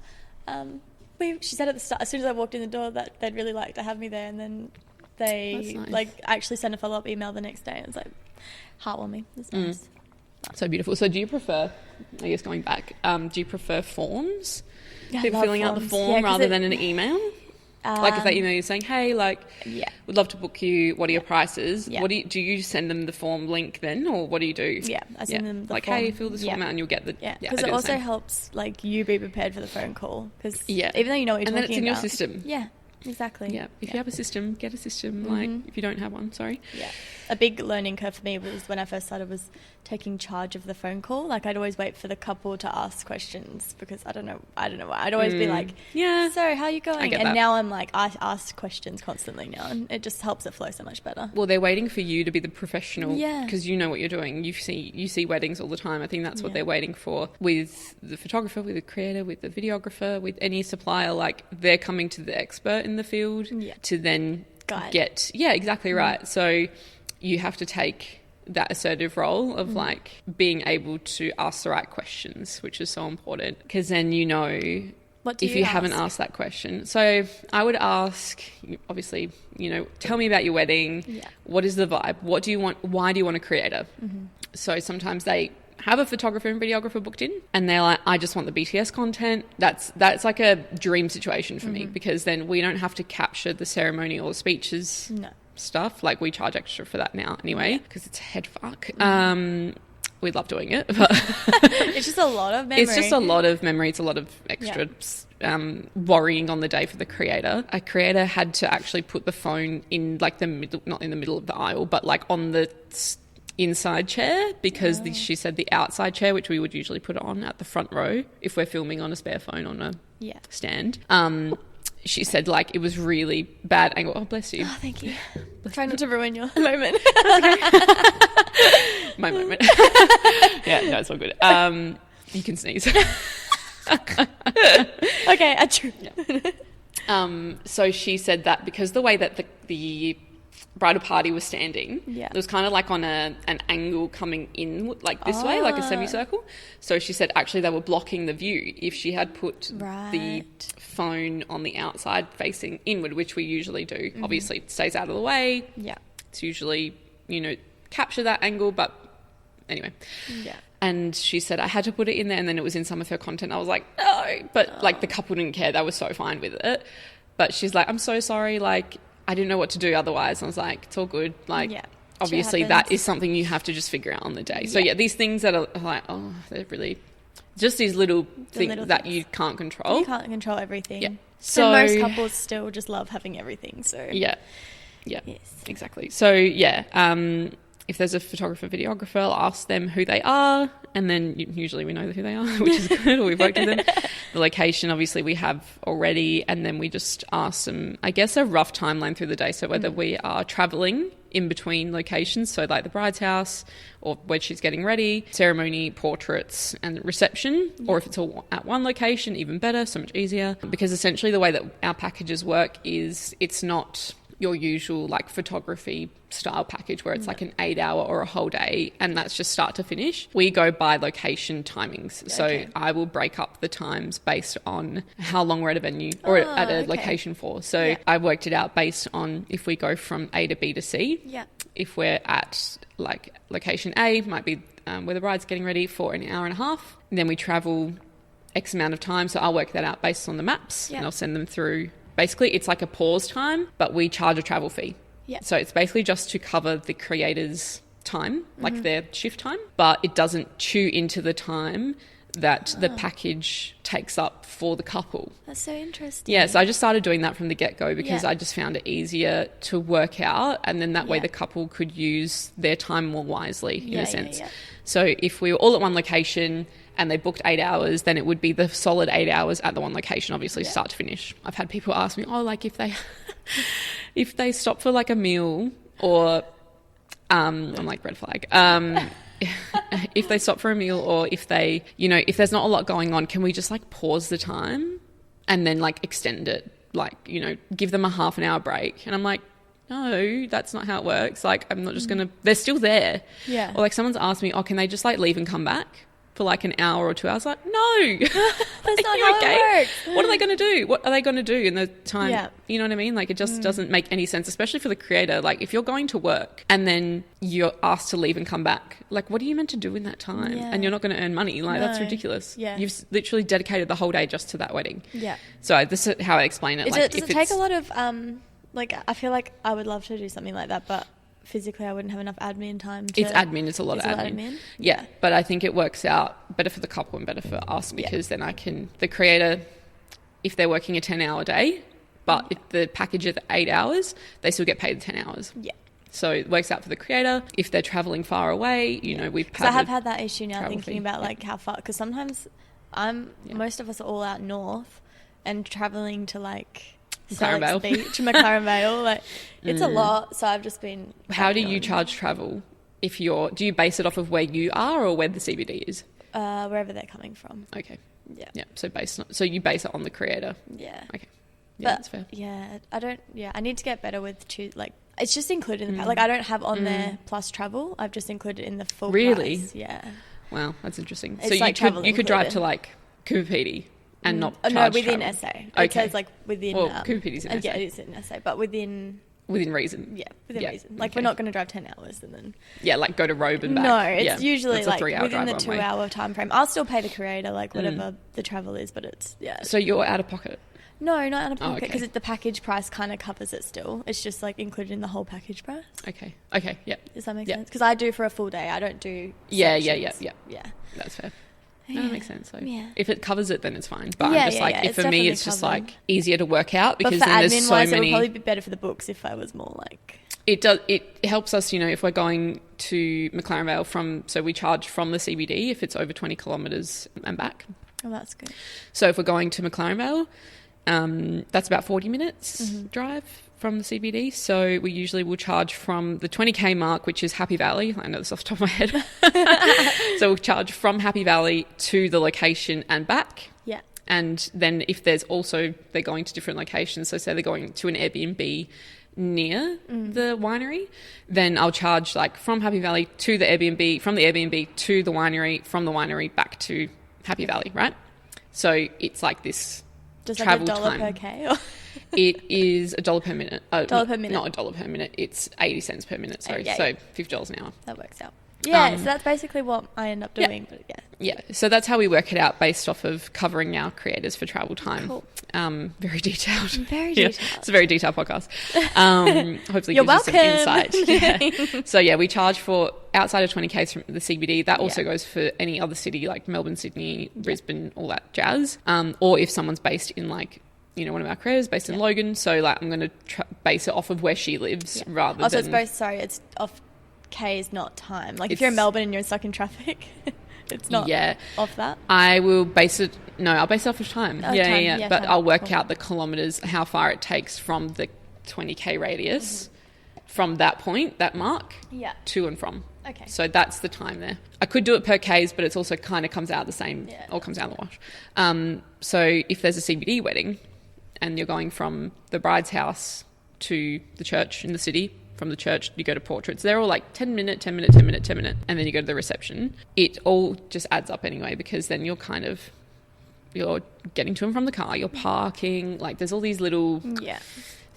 [SPEAKER 2] she said at the start, as soon as I walked in the door, that they'd really like to have me there, and then they actually sent a follow-up email the next day. It was like heartwarming. It was nice.
[SPEAKER 1] So beautiful. So do you prefer, I guess going back, do you prefer forms?
[SPEAKER 2] Filling
[SPEAKER 1] out the form rather than an email? Like if they email you saying, hey, we'd love to book you, what are your prices? What do you send them the form link then, or what do you do?
[SPEAKER 2] I send them the form.
[SPEAKER 1] Hey, fill this form out and you'll get the...
[SPEAKER 2] because it also helps you be prepared for the phone call, because even though you know what you're talking about... And then it's
[SPEAKER 1] in your system.
[SPEAKER 2] Yeah. Exactly.
[SPEAKER 1] Yeah. If you have a system, get a system. If you don't have one, sorry.
[SPEAKER 2] Yeah. A big learning curve for me was when I first started was taking charge of the phone call. Like I'd always wait for the couple to ask questions because I don't know why. I'd always be like, so how are you going? And now I'm like, I ask questions constantly now, and it just helps it flow so much better.
[SPEAKER 1] Well, they're waiting for you to be the professional because you know what you're doing. You see weddings all the time. I think that's what they're waiting for with the photographer, with the creator, with the videographer, with any supplier. Like they're coming to the expert in the field to then get exactly right. So you have to take that assertive role of being able to ask the right questions, which is so important, because then if you haven't asked that question. So I would ask, obviously, tell me about your wedding. What is the vibe? What do you want? Why do you want a creator? So sometimes they have a photographer and videographer booked in and they're like, I just want the BTS content. That's like a dream situation for me, because then we don't have to capture the ceremony or the speeches stuff. Like we charge extra for that now anyway, because it's a head fuck. We love doing it, but
[SPEAKER 2] it's just a lot of memory.
[SPEAKER 1] It's just a lot of memory. It's a lot of extra worrying on the day for the creator. A creator had to actually put the phone in like the middle, not in the middle of the aisle, but like on the inside chair, because she said the outside chair, which we would usually put on at the front row if we're filming on a spare phone on a stand. She said it was really bad angle. Oh, bless you.
[SPEAKER 2] Oh, thank you. Try not to ruin your moment.
[SPEAKER 1] My moment. Yeah, no, it's all good. You can sneeze.
[SPEAKER 2] Okay, true.
[SPEAKER 1] So she said that because the way that the bridal party was standing, it was kind of like on an angle coming in like this way, like a semicircle. So she said actually they were blocking the view. If she had put the phone on the outside facing inward, which we usually do, obviously it stays out of the way. It's usually capture that angle, but anyway. And she said I had to put it in there, and then it was in some of her content. I was like, no, but the couple didn't care. They were so fine with it. But she's like, I'm so sorry, I didn't know what to do otherwise. And I was like, it's all good. Obviously that is something you have to just figure out on the day. So these things that are they're really just these little things that you can't control.
[SPEAKER 2] You can't control everything. Yeah. So most couples still just love having everything. So
[SPEAKER 1] yes, exactly. So if there's a photographer, videographer, I'll ask them who they are, and then usually we know who they are, which is good, or we've worked with them. The location, obviously, we have already, and then we just ask them, I guess, a rough timeline through the day, so whether we are travelling in between locations, so like the bride's house or where she's getting ready, ceremony, portraits, and reception, or if it's all at one location, even better, so much easier, because essentially the way that our packages work is it's not your usual photography style package where it's like an 8-hour or a whole day, and that's just start to finish. We go by location timings. So I will break up the times based on how long we're at a venue or at a location for. So I worked it out based on if we go from A to B to C. If we're at location A, might be where the bride's getting ready for an hour and a half, and then we travel X amount of time. So I'll work that out based on the maps and I'll send them through. Basically, it's like a pause time, but we charge a travel fee. So it's basically just to cover the creator's time, like their shift time, but it doesn't chew into the time that the package takes up for the couple.
[SPEAKER 2] That's so interesting.
[SPEAKER 1] Yeah, so I just started doing that from the get-go because I just found it easier to work out, and then that way the couple could use their time more wisely in a sense. So if we were all at one location and they booked 8 hours, then it would be the solid 8 hours at the one location, obviously start to finish. I've had people ask me, like if they stop for like a meal or I'm like, red flag. If they stop for a meal or if they, if there's not a lot going on, can we just like pause the time and then like extend it? Like, give them a half an hour break. And I'm like, no, that's not how it works. Like, I'm not just going to, they're still there.
[SPEAKER 2] Yeah.
[SPEAKER 1] Or like someone's asked me, can they just like leave and come back for like an hour or 2 hours? Like, no.
[SPEAKER 2] That's not how it works.
[SPEAKER 1] What are they going to do? What are they going to do in the time?
[SPEAKER 2] Yeah.
[SPEAKER 1] You know what I mean? Like, it just doesn't make any sense, especially for the creator. Like, if you're going to work and then you're asked to leave and come back, like, what are you meant to do in that time?
[SPEAKER 2] Yeah.
[SPEAKER 1] And you're not going to earn money. Like, that's ridiculous.
[SPEAKER 2] Yeah.
[SPEAKER 1] You've literally dedicated the whole day just to that wedding.
[SPEAKER 2] Yeah.
[SPEAKER 1] So this is how I explain it.
[SPEAKER 2] Does it take a lot of, like, I feel like I would love to do something like that, but physically I wouldn't have enough admin time to...
[SPEAKER 1] It's admin. It's a lot of admin. Yeah. But I think it works out better for the couple and better for us because then the creator, if they're working a 10-hour day, but if the package is 8 hours, they still get paid the 10 hours.
[SPEAKER 2] Yeah.
[SPEAKER 1] So it works out for the creator. If they're traveling far away, we've had...
[SPEAKER 2] I have had that issue now thinking about like how far... Because sometimes most of us are all out north and travelling to like...
[SPEAKER 1] McLaren
[SPEAKER 2] Beach, McLaren Vale, like it's a lot. So I've just been.
[SPEAKER 1] How do you charge travel? Do you base it off of where you are or where the CBD is?
[SPEAKER 2] Wherever they're coming from.
[SPEAKER 1] Okay. Yeah. So you base it on the creator.
[SPEAKER 2] Yeah.
[SPEAKER 1] Okay. Yeah,
[SPEAKER 2] but,
[SPEAKER 1] that's fair.
[SPEAKER 2] Yeah, I don't. Yeah, I need to get better with like it's just included in the like I don't have on there plus travel. I've just included in the full.
[SPEAKER 1] Really?
[SPEAKER 2] Price. Yeah.
[SPEAKER 1] Wow, that's interesting.
[SPEAKER 2] It's
[SPEAKER 1] so
[SPEAKER 2] like
[SPEAKER 1] you could drive to like Cooper and not charge
[SPEAKER 2] no, within
[SPEAKER 1] travel.
[SPEAKER 2] SA.
[SPEAKER 1] Okay.
[SPEAKER 2] It says like within...
[SPEAKER 1] Well, Cooper is in SA.
[SPEAKER 2] Yeah, it is in SA, but within...
[SPEAKER 1] Within reason.
[SPEAKER 2] Yeah, within reason. Like, we're not going to drive 10 hours and then...
[SPEAKER 1] Yeah, like go to Robe and back.
[SPEAKER 2] No, it's usually like within the
[SPEAKER 1] 2
[SPEAKER 2] 2-hour time frame. I'll still pay the creator, like whatever the travel is, but it's... Yeah.
[SPEAKER 1] So you're out of pocket?
[SPEAKER 2] No, not out of pocket because the package price kind of covers it still. It's just like included in the whole package price.
[SPEAKER 1] Okay, yeah.
[SPEAKER 2] Does that make sense? Because I do for a full day. I don't do
[SPEAKER 1] Yeah. That's fair. No, that makes sense. So if it covers it, then it's fine. But I'm just like, if for me, it's just like easier to work out because then there's so many. It would
[SPEAKER 2] probably be better for the books if I was more like.
[SPEAKER 1] It does. It helps us, if we're going to McLaren Vale so we charge from the CBD if it's over 20 kilometres and back.
[SPEAKER 2] Oh, that's good.
[SPEAKER 1] So if we're going to McLaren Vale, that's about 40 minutes drive from the CBD. So we usually will charge from the 20k mark, which is Happy Valley. I know this off the top of my head. So we'll charge from Happy Valley to the location and back.
[SPEAKER 2] Yeah.
[SPEAKER 1] And then if they're going to different locations, so say they're going to an Airbnb near the winery, then I'll charge like from Happy Valley to the Airbnb, from the Airbnb to the winery, from the winery back to Happy Valley, right? So it's like this
[SPEAKER 2] just
[SPEAKER 1] travel
[SPEAKER 2] like $1
[SPEAKER 1] time.
[SPEAKER 2] Per K? Or?
[SPEAKER 1] It is $1 per minute.
[SPEAKER 2] $1 per minute?
[SPEAKER 1] Not $1 per minute. It's 80 cents per minute. Sorry, so $50 an hour.
[SPEAKER 2] That works out. Yeah, so that's basically what I end up doing.
[SPEAKER 1] Yeah.
[SPEAKER 2] But
[SPEAKER 1] yeah, so that's how we work it out based off of covering our creators for travel time.
[SPEAKER 2] Cool.
[SPEAKER 1] Very detailed.
[SPEAKER 2] Very detailed.
[SPEAKER 1] It's a very detailed podcast. Hopefully
[SPEAKER 2] You're
[SPEAKER 1] gives
[SPEAKER 2] welcome.
[SPEAKER 1] you some insight. Yeah. So we charge for outside of 20k from the CBD. That also goes for any other city like Melbourne, Sydney, Brisbane, all that jazz. Or if someone's based in like, one of our creators based in Logan. So like I'm going to base it off of where she lives rather than...
[SPEAKER 2] So it's both, it's off K is not time. Like if you're in Melbourne and you're stuck in traffic, it's not off that.
[SPEAKER 1] I'll base it off of time. But
[SPEAKER 2] time.
[SPEAKER 1] I'll work out the kilometres, how far it takes from the 20k radius from that point, that mark, to and from.
[SPEAKER 2] Okay.
[SPEAKER 1] So that's the time there. I could do it per Ks, but it's also kind of comes out the same, all comes out in the wash. So if there's a CBD wedding and you're going from the bride's house to the church in the city, from the church you go to portraits, they're all like 10 minute, 10 minute, 10 minute, 10 minute, and then you go to the reception. It all just adds up anyway, because then you're getting to and from the car, you're parking, like there's all these little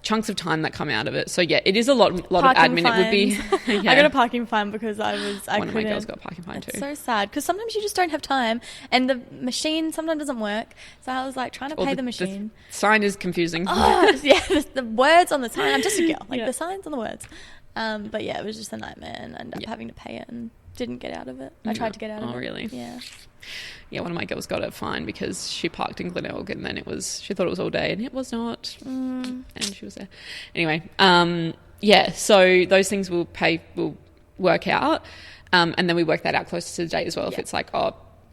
[SPEAKER 1] chunks of time that come out of it. So it is a lot of admin.
[SPEAKER 2] Fines.
[SPEAKER 1] It would be.
[SPEAKER 2] I got a parking fine because I
[SPEAKER 1] one of my girls got a parking fine too.
[SPEAKER 2] It's so sad because sometimes you just don't have time, and the machine sometimes doesn't work. So I was like trying to pay the machine.
[SPEAKER 1] The sign is confusing.
[SPEAKER 2] The words on the sign. I'm just a girl. Like the signs on the words. But it was just a nightmare, and I ended up having to pay it. And Didn't get out of it. I tried to get out of it.
[SPEAKER 1] Oh, really?
[SPEAKER 2] Yeah.
[SPEAKER 1] Yeah, one of my girls got a fine because she parked in Glenelg and then she thought it was all day and it was not. And she was there. Anyway, so those things will work out. And then we work that out closer to the date as well. If it's like,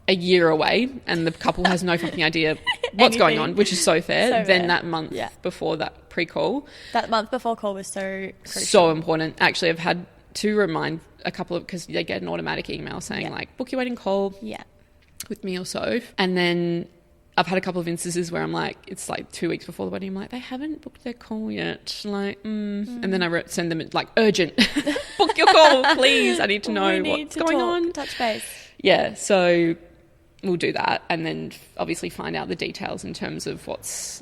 [SPEAKER 1] a year away and the couple has no fucking idea what's going on, which is so fair, then that month before that pre-call.
[SPEAKER 2] That month before call was so crucial.
[SPEAKER 1] So important. Actually, I've had to remind a couple of, because they get an automatic email saying like, book your wedding call with me or so. And then I've had a couple of instances where I'm like, it's like 2 weeks before the wedding, I'm like, they haven't booked their call yet. Like, and then I send them like, urgent, book your call, please. I need to know what's going on.
[SPEAKER 2] Touch base.
[SPEAKER 1] Yeah, so we'll do that and then obviously find out the details in terms of what's,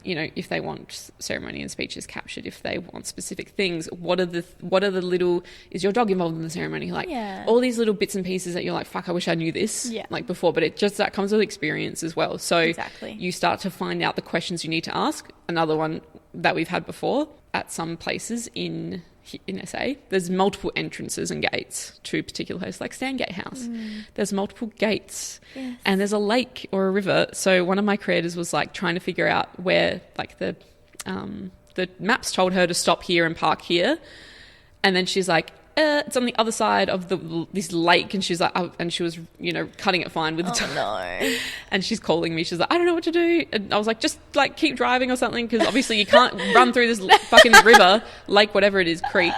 [SPEAKER 1] if they want ceremony and speeches captured, if they want specific things, what are the little, is your dog involved in the ceremony? Like all these little bits and pieces that you're like, fuck, I wish I knew this like before, but it just, that comes with experience as well. So you start to find out the questions you need to ask. Another one that we've had before at some places in SA, there's multiple entrances and gates to particular hosts, like Sandgate House. There's multiple gates and there's a lake or a river. So one of my creators was like trying to figure out where like the maps told her to stop here and park here. And then she's like, it's on the other side of this lake, and she's like, and she was, cutting it fine with the time.
[SPEAKER 2] No.
[SPEAKER 1] And she's calling me. She's like, I don't know what to do. And I was like, just like keep driving or something, because obviously you can't run through this fucking river, lake, whatever it is, creek,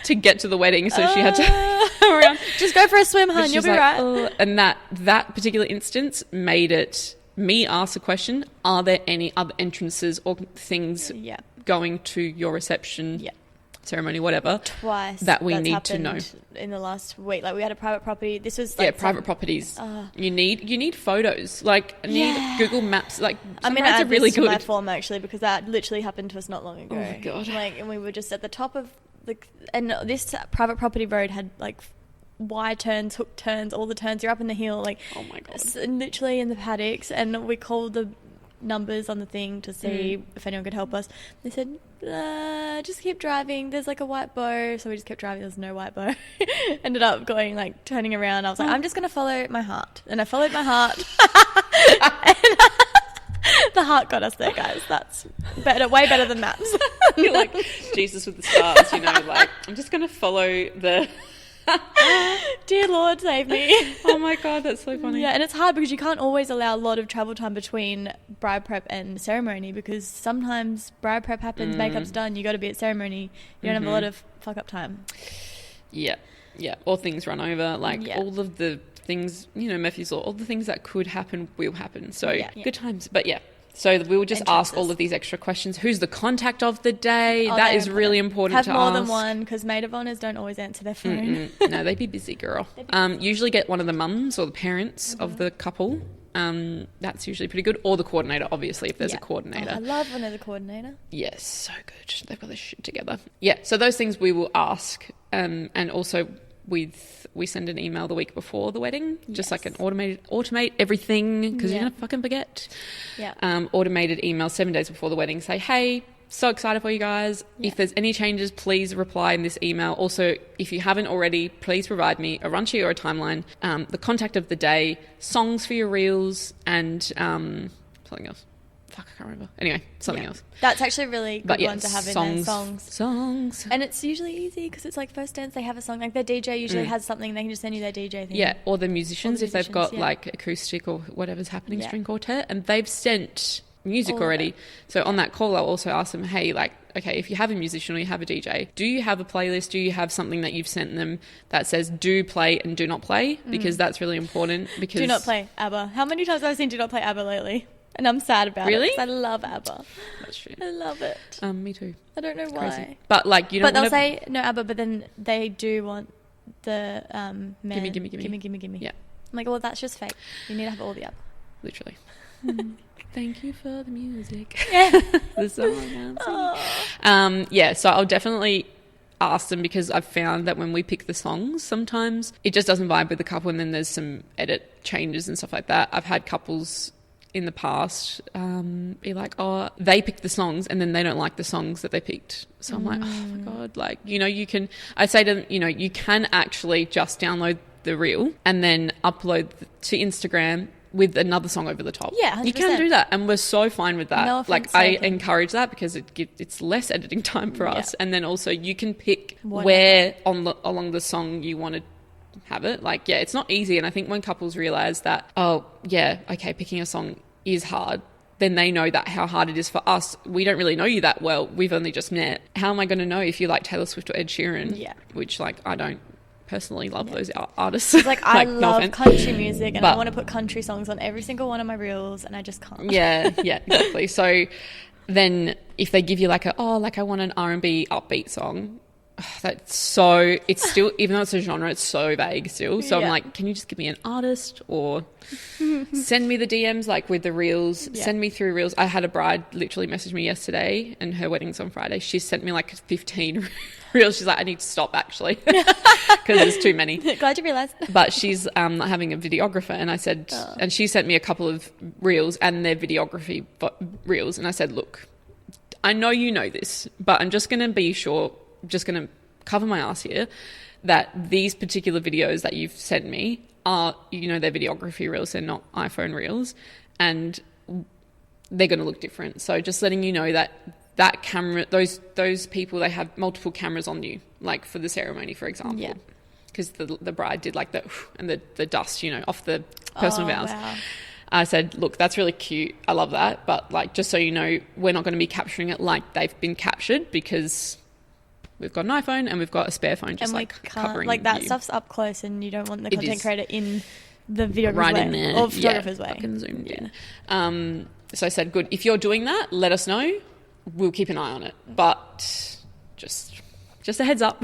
[SPEAKER 1] to get to the wedding. So she had to go around.
[SPEAKER 2] Just go for a swim, hun. You'll be right.
[SPEAKER 1] And that particular instance made it me ask the question: are there any other entrances or things going to your reception? Yeah. Ceremony, whatever,
[SPEAKER 2] twice
[SPEAKER 1] that we need to know
[SPEAKER 2] in the last week. Like we had a private property. This was like
[SPEAKER 1] private properties. You need photos. Like need Google Maps. Like
[SPEAKER 2] I'm gonna add really good. To my form actually, because that literally happened to us not long ago.
[SPEAKER 1] Oh my god!
[SPEAKER 2] Like, and we were just at the top of and this private property road had like Y turns, hook turns, all the turns. You're up in the hill, like
[SPEAKER 1] oh my god,
[SPEAKER 2] literally in the paddocks. And we called the numbers on the thing to see if anyone could help us. They said, just keep driving, there's like a white bow. So we just kept driving, there's no white bow. Ended up going like turning around. I was like, I'm just gonna follow my heart, and I followed my heart. And the heart got us there, guys. That's way better than maps.
[SPEAKER 1] You're like Jesus with the stars, like I'm just gonna follow the
[SPEAKER 2] dear Lord, save me.
[SPEAKER 1] Oh my god, that's so funny.
[SPEAKER 2] Yeah, and it's hard because you can't always allow a lot of travel time between bride prep and ceremony, because sometimes bride prep happens, makeup's done, you got to be at ceremony, you don't have a lot of fuck up time. Yeah, or things run over, like all of the things, Murphy's Law, all the things that could happen will happen. So good times. But so we'll just ask all of these extra questions. Who's the contact of the day? That is really important to ask. Have more than one, because maid of honours don't always answer their phone.
[SPEAKER 1] No, they'd be busy, girl. Usually get one of the mums or the parents of the couple. That's usually pretty good. Or the coordinator, obviously, if there's a coordinator.
[SPEAKER 2] I love when there's a coordinator.
[SPEAKER 1] Yes, so good. They've got this shit together. Yeah, so those things we will ask. And also we send an email the week before the wedding, just like an automate everything, because you're going to fucking forget. Automated email 7 days before the wedding, say, hey, so excited for you guys. If there's any changes, please reply in this email. Also, if you haven't already, please provide me a run sheet or a timeline, the contact of the day, songs for your reels, and something else. Fuck, I can't remember. Anyway, something else.
[SPEAKER 2] That's actually a really good one to have in there.
[SPEAKER 1] Songs.
[SPEAKER 2] And it's usually easy because it's like first dance, they have a song. Like their DJ usually has something, they can just send you their DJ thing.
[SPEAKER 1] Yeah, or the musicians, if they've got like acoustic or whatever's happening, string quartet, and they've sent music already. So on that call, I'll also ask them, hey, like, okay, if you have a musician or you have a DJ, do you have a playlist? Do you have something that you've sent them that says do play and do not play? Because that's really important. Because
[SPEAKER 2] do not play ABBA. How many times have I seen do not play ABBA lately? And I'm sad about it. Because I love ABBA.
[SPEAKER 1] That's true.
[SPEAKER 2] I love it.
[SPEAKER 1] Me too.
[SPEAKER 2] I don't know why.
[SPEAKER 1] Crazy. But like, you don't.
[SPEAKER 2] But they'll say no ABBA, but then they do want the men. Gimme.
[SPEAKER 1] Yeah.
[SPEAKER 2] I'm like, well, that's just fake. You need to have all the ABBA.
[SPEAKER 1] Literally. Thank you for the music.
[SPEAKER 2] Yeah.
[SPEAKER 1] The song I'm singing. So I'll definitely ask them, because I've found that when we pick the songs, sometimes it just doesn't vibe with the couple, and then there's some edit changes and stuff like that. I've had couples in the past be like, oh, they picked the songs and then they don't like the songs that they picked. So I'm like, oh my God, like, I say to them, you can actually just download the reel and then upload to Instagram with another song over the top.
[SPEAKER 2] Yeah, 100%.
[SPEAKER 1] You can do that, and we're so fine with that.
[SPEAKER 2] No offense
[SPEAKER 1] like, I encourage that because it's less editing time for us, and then also you can pick where along the song you want to have it. Like, yeah, it's not easy, and I think when couples realize that, oh yeah, okay, picking a song is hard, then they know that how hard it is for us. We don't really know you that well. We've only just met. How am I going to know if you like Taylor Swift or Ed Sheeran? Yeah, which like I don't personally love those artists.
[SPEAKER 2] It's like I love country music, and I want to put country songs on every single one of my reels, and I just can't. Yeah,
[SPEAKER 1] exactly. So then if they give you like I want an R&B upbeat song, it's still, even though it's a genre, it's so vague still. So I'm like, can you just give me an artist or send me the DMs like with the reels, send me through reels. I had a bride literally message me yesterday, and her wedding's on Friday. She sent me like 15 reels. She's like, I need to stop actually because there's too many.
[SPEAKER 2] Glad you realised.
[SPEAKER 1] But she's having a videographer, and I said, and she sent me a couple of reels and their videography reels, and I said, look, I know you know this, but I'm just going to be sure, just going to cover my ass here, that these particular videos that you've sent me are, their videography reels, they're not iPhone reels, and they're going to look different. So just letting you know that camera, those people, they have multiple cameras on you, like for the ceremony, for example, because the bride did like the dust, off the personal vows. Wow. I said, look, that's really cute. I love that. But like, just so you know, we're not going to be capturing it like they've been captured, because we've got an iPhone and we've got a spare phone just like covering like
[SPEAKER 2] that
[SPEAKER 1] you.
[SPEAKER 2] Stuff's up close, and you don't want the content creator in the videographer's
[SPEAKER 1] right
[SPEAKER 2] way
[SPEAKER 1] in there.
[SPEAKER 2] Or photographer's way.
[SPEAKER 1] Fucking zoomed in. So I said, good. If you're doing that, let us know. We'll keep an eye on it. But just a heads up.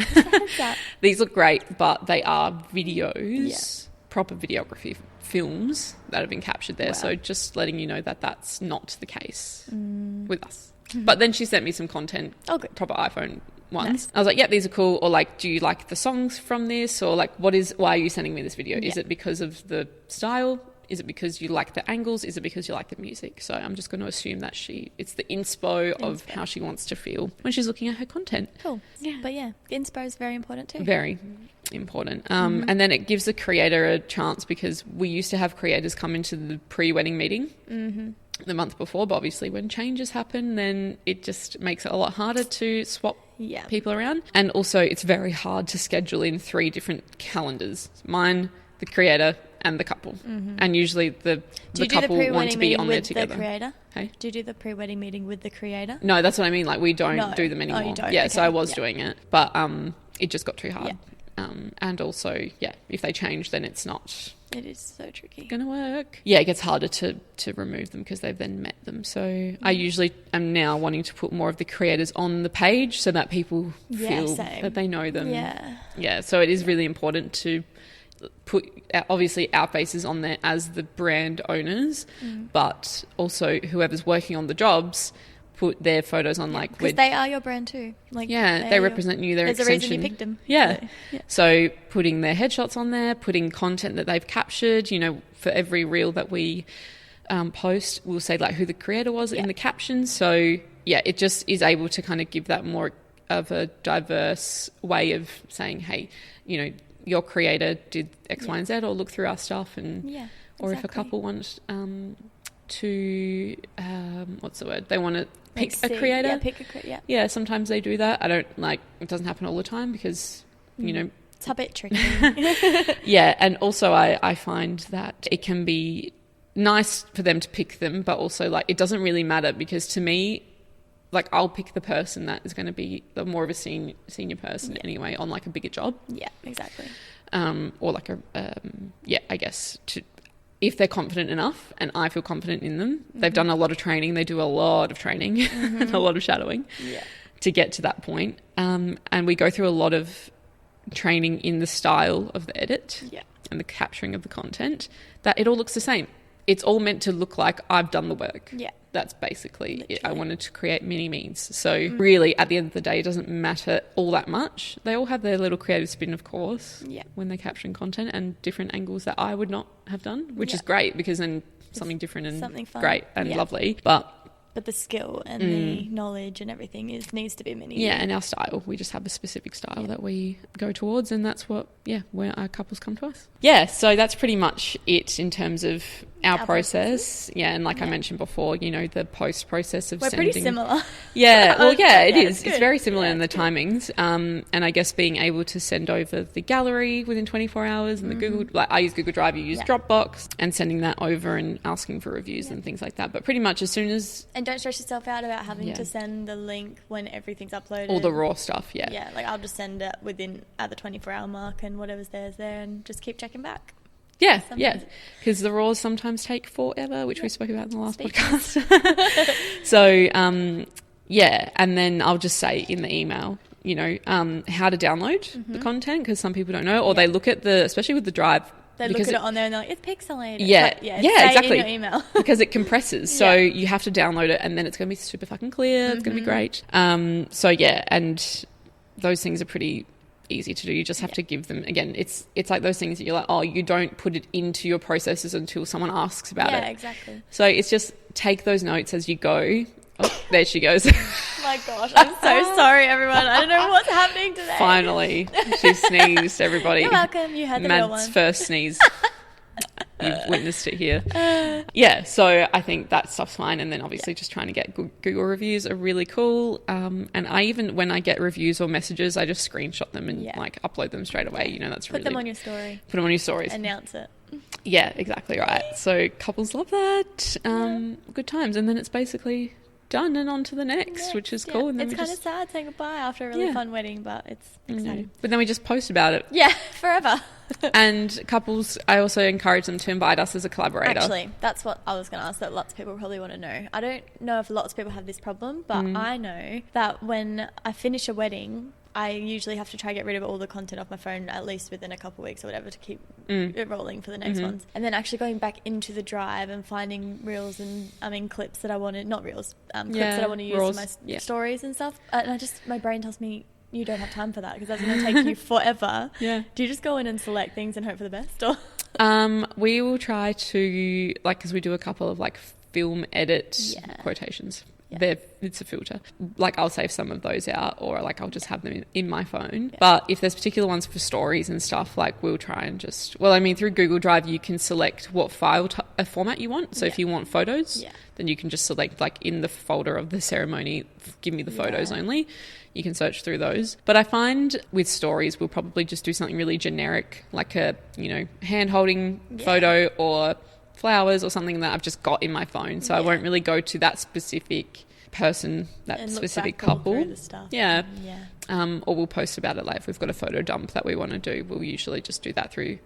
[SPEAKER 1] These look great, but they are videos, proper videography films that have been captured there. Wow. So just letting you know that that's not the case with us. But then she sent me some content, proper iPhone ones. Nice. I was like, these are cool. Or like, do you like the songs from this? Or like, why are you sending me this video? Is it because of the style? Is it because you like the angles? Is it because you like the music? So I'm just going to assume that it's the inspo of how she wants to feel when she's looking at her content.
[SPEAKER 2] Cool. Yeah. But the inspo is very important too.
[SPEAKER 1] Very important. And then it gives the creator a chance, because we used to have creators come into the pre-wedding meeting the month before, but obviously when changes happen, then it just makes it a lot harder to swap people around. And also it's very hard to schedule in 3 different calendars. Mine, the creator, and the couple. And usually the couple want to be on there together.
[SPEAKER 2] The creator? Hey? Do you do the pre-wedding meeting with the creator?
[SPEAKER 1] No, that's what I mean. Like, we don't do them anymore.
[SPEAKER 2] Oh, you don't?
[SPEAKER 1] Yeah, okay. So I was doing it, but it just got too hard. And also, if they change, then it's not...
[SPEAKER 2] It is so tricky.
[SPEAKER 1] Going to work. Yeah, it gets harder to remove them because they've then met them. So I usually am now wanting to put more of the creators on the page so that people feel that they know them. Yeah, so it is really important to put obviously our faces on there as the brand owners, but also whoever's working on the jobs put their photos on, like,
[SPEAKER 2] because they are your brand too. Like,
[SPEAKER 1] they represent you. There's
[SPEAKER 2] a reason you picked them.
[SPEAKER 1] So putting their headshots on there, putting content that they've captured. For every reel that we post, we'll say like who the creator was in the caption. So it just is able to kind of give that more of a diverse way of saying, hey, your creator did X, Y, and Z, or look through our stuff, and or if a couple want to what's the word? They want to pick a creator. Yeah, sometimes they do that. I don't it doesn't happen all the time because
[SPEAKER 2] it's a bit tricky.
[SPEAKER 1] And also I find that it can be nice for them to pick them, but also like it doesn't really matter, because to me, like, I'll pick the person that is going to be the more of a senior person anyway on like a bigger job. Yeah,
[SPEAKER 2] exactly.
[SPEAKER 1] Or like I guess if they're confident enough and I feel confident in them, they've done a lot of training. They do a lot of training and a lot of shadowing to get to that point. And we go through a lot of training in the style of the edit and the capturing of the content, that it all looks the same. It's all meant to look like I've done the work. Yeah. That's basically it. I wanted to create mini me's. So really, at the end of the day, it doesn't matter all that much. They all have their little creative spin, of course, when they're capturing content and different angles that I would not have done, which is great, because then something different and something fun. Great and lovely. But
[SPEAKER 2] But the skill and the knowledge and everything needs to be mini.
[SPEAKER 1] Yeah, and our style. We just have a specific style that we go towards, and that's what, where our couples come to us. Yeah, so that's pretty much it in terms of our process. Yeah, and like I mentioned before, you know, the post process of
[SPEAKER 2] We're
[SPEAKER 1] sending.
[SPEAKER 2] We're pretty similar.
[SPEAKER 1] Yeah, well, it is.
[SPEAKER 2] It's
[SPEAKER 1] very similar in the timings. And I guess being able to send over the gallery within 24 hours and the Google, like I use Google Drive, you use Dropbox, and sending that over and asking for reviews and things like that. But pretty much as soon as...
[SPEAKER 2] And don't stress yourself out about having to send the link when everything's uploaded.
[SPEAKER 1] All the raw stuff,
[SPEAKER 2] Yeah, like I'll just send it at the 24-hour mark and whatever's there and just keep checking back. Yeah, because the raws sometimes take forever, which we spoke about in the last podcast.
[SPEAKER 1] So, and then I'll just say in the email, you know, how to download the content, because some people don't know, or they look at especially with the Drive.
[SPEAKER 2] They look at it on there and they're like, it's pixelated.
[SPEAKER 1] Yeah, exactly.
[SPEAKER 2] In your email.
[SPEAKER 1] Because it compresses. So you have to download it and then it's going to be super fucking clear. It's going to be great. And those things are pretty easy to do. You just have to give them, again, it's like those things that you're like, oh, you don't put it into your processes until someone asks about it.
[SPEAKER 2] Yeah, exactly.
[SPEAKER 1] So it's just take those notes as you go. Oh, there she goes.
[SPEAKER 2] My gosh, I'm so sorry, everyone. I don't know what's happening today.
[SPEAKER 1] Finally, she sneezed, everybody.
[SPEAKER 2] You're welcome. You had the real one.
[SPEAKER 1] Matt's first sneeze. You've witnessed it here. So I think that stuff's fine. And then obviously just trying to get Google reviews are really cool. And when I get reviews or messages, I just screenshot them and like upload them straight away. You know, that's
[SPEAKER 2] Put them on your story.
[SPEAKER 1] Put them on your stories.
[SPEAKER 2] Announce it.
[SPEAKER 1] Yeah, exactly right. So couples love that. Good times. And then it's basically done and on to the next, which is cool. And then
[SPEAKER 2] it's kind of sad saying goodbye after a really fun wedding, but it's exciting.
[SPEAKER 1] But then we just post about it.
[SPEAKER 2] Yeah, forever.
[SPEAKER 1] And couples, I also encourage them to invite us as a collaborator.
[SPEAKER 2] Actually, that's what I was going to ask, that lots of people probably want to know. I don't know if lots of people have this problem, but I know that when I finish a wedding, I usually have to try to get rid of all the content off my phone at least within a couple of weeks or whatever to keep it rolling for the next ones. And then actually going back into the Drive and finding reels and clips that I wanted, not reels, clips that I want to use for my stories and stuff. And my brain tells me, you don't have time for that because that's going to take you forever. Yeah. Do you just go in and select things and hope for the best? Or?
[SPEAKER 1] We will try to, because we do a couple of film edit quotations. Yeah. It's a filter. I'll save some of those out, or I'll just have them in my phone. Yeah. But if there's particular ones for stories and stuff, we'll try and just... through Google Drive, you can select what file format you want. So if you want photos, then you can just select, in the folder of the ceremony, give me the photos only. You can search through those. But I find with stories, we'll probably just do something really generic, like a, hand-holding photo or flowers or something that I've just got in my phone. So I won't really go to that specific person, that specific couple. Or we'll post about it if we've got a photo dump that we want to do. We'll usually just do that through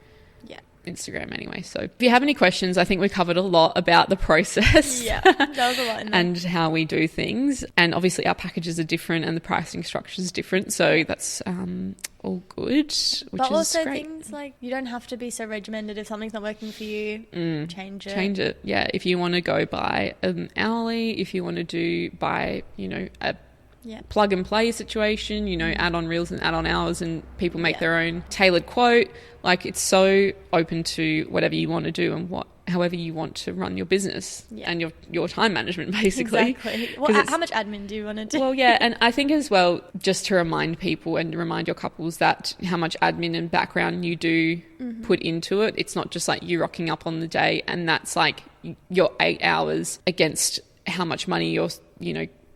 [SPEAKER 1] Instagram anyway. So if you have any questions, I think we covered a lot about the process. Yeah, that was a lot in there. And how we do things. And obviously our packages are different and the pricing structure is different. So that's all good, which
[SPEAKER 2] but
[SPEAKER 1] is
[SPEAKER 2] also
[SPEAKER 1] great.
[SPEAKER 2] Things you don't have to be so regimented. If something's not working for you, change it. Yeah,
[SPEAKER 1] if you want to go by an hourly, if you want to do by, a plug and play situation, add on reels and add on hours and people make their own tailored quote. It's so open to whatever you want to do and however you want to run your business and your time management, basically.
[SPEAKER 2] Exactly. Well, how much admin do you want to do?
[SPEAKER 1] Well, and I think as well, just to remind people and remind your couples that how much admin and background you do put into it. It's not just you rocking up on the day and that's your 8 hours against how much money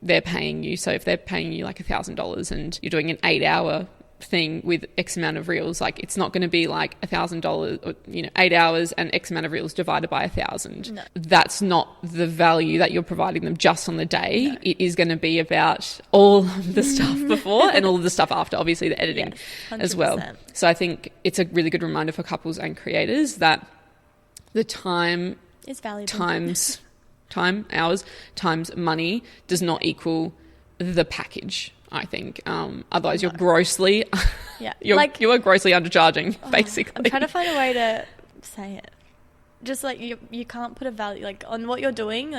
[SPEAKER 1] they're paying you. So if they're paying you $1,000 and you're doing an 8-hour thing with X amount of reels, it's not going to be $1,000 or 8 hours and X amount of reels divided by 1,000. No. That's not the value that you're providing them just on the day. No. It is going to be about all of the stuff before and all of the stuff after, obviously the editing as well. So I think it's a really good reminder for couples and creators that the time
[SPEAKER 2] is valuable.
[SPEAKER 1] Hours times money does not equal the package, I think. Otherwise you're grossly you are grossly undercharging, basically.
[SPEAKER 2] I'm trying to find a way to say it. Just you can't put a value on what you're doing,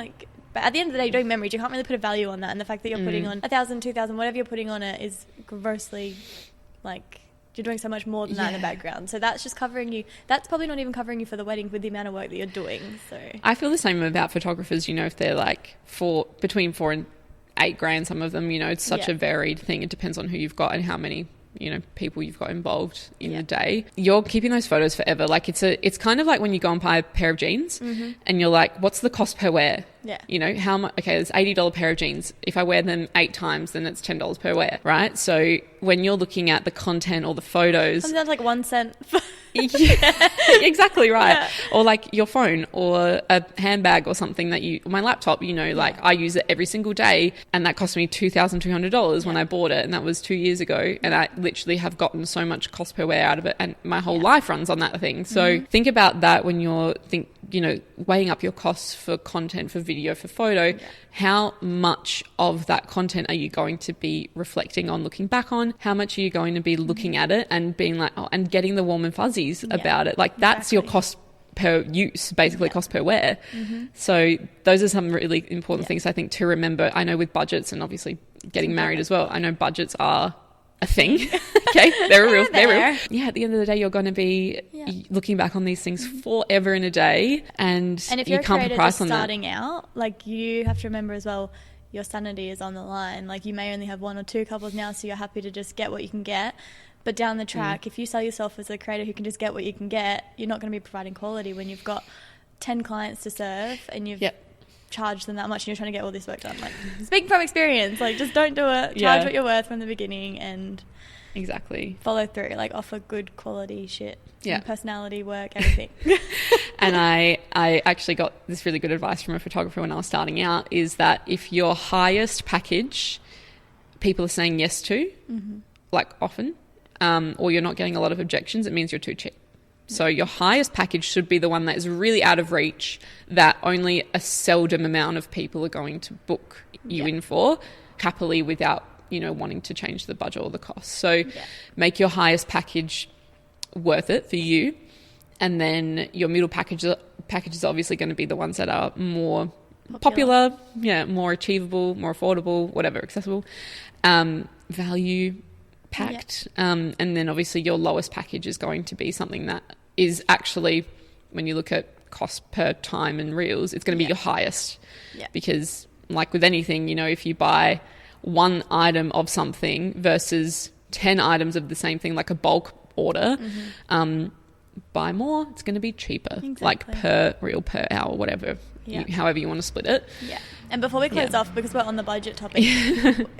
[SPEAKER 2] but at the end of the day you're doing memories. You can't really put a value on that, and the fact that you're putting on 1,000, 2,000, whatever you're putting on it is grossly you're doing so much more than that in the background. So that's just covering you. That's probably not even covering you for the wedding with the amount of work that you're doing. So
[SPEAKER 1] I feel the same about photographers, you know, if they're like between $4,000 and $8,000, some of them, you know, it's such a varied thing. It depends on who you've got and how many, you know, people you've got involved in the day. You're keeping those photos forever. Like it's kind of like when you go and buy a pair of jeans and you're like, what's the cost per wear? Yeah. You know, how much? Okay, there's $80 pair of jeans. If I wear them 8 times, then it's $10 per wear, right? So when you're looking at the content or the photos,
[SPEAKER 2] sometimes like 1 cent.
[SPEAKER 1] Yeah, exactly right. Yeah. Or like your phone or a handbag or something my laptop, you know, like I use it every single day and that cost me $2,200 when I bought it, and that was 2 years ago, and I literally have gotten so much cost per wear out of it, and my whole life runs on that thing. So think about that when you're weighing up your costs for content, for video, for photo. How much of that content are you going to be reflecting on, looking back on? How much are you going to be looking at it and being like, and getting the warm and fuzzies about it? Like that's your cost per use, basically cost per wear. So those are some really important things I think to remember. I know with budgets and obviously getting married as well, I know budgets are a thing. Okay, they're real. Yeah, at the end of the day, you're going to be looking back on these things forever and a day, and
[SPEAKER 2] if
[SPEAKER 1] you
[SPEAKER 2] you're
[SPEAKER 1] can't put price on that.
[SPEAKER 2] Starting out, like you have to remember as well, your sanity is on the line. Like you may only have 1 or 2 couples now, so you're happy to just get what you can get. But down the track, if you sell yourself as a creator who can just get what you can get, you're not going to be providing quality when you've got 10 clients to serve and you've charge them that much and you're trying to get all this work done. Like, speaking from experience, like just don't do it. Charge what you're worth from the beginning and follow through. Like offer good quality shit. Personality, work, everything.
[SPEAKER 1] And I actually got this really good advice from a photographer when I was starting out, is that if your highest package people are saying yes to, like often, or you're not getting a lot of objections, it means you're too cheap. So your highest package should be the one that is really out of reach, that only a seldom amount of people are going to book you in for, happily, without, you know, wanting to change the budget or the cost. So make your highest worth it for you. And then your middle package is obviously going to be the ones that are more popular, more achievable, more affordable, whatever, accessible, value packed. And then obviously your lowest package is going to be something that is actually, when you look at cost per time and reels, it's going to be your highest. Because like with anything, you know, if you buy 1 item of something versus 10 items of the same thing, like a bulk order, buy more, it's going to be cheaper, like per reel, per hour, whatever, however you want to split it.
[SPEAKER 2] And before we close off, because we're on the budget topic,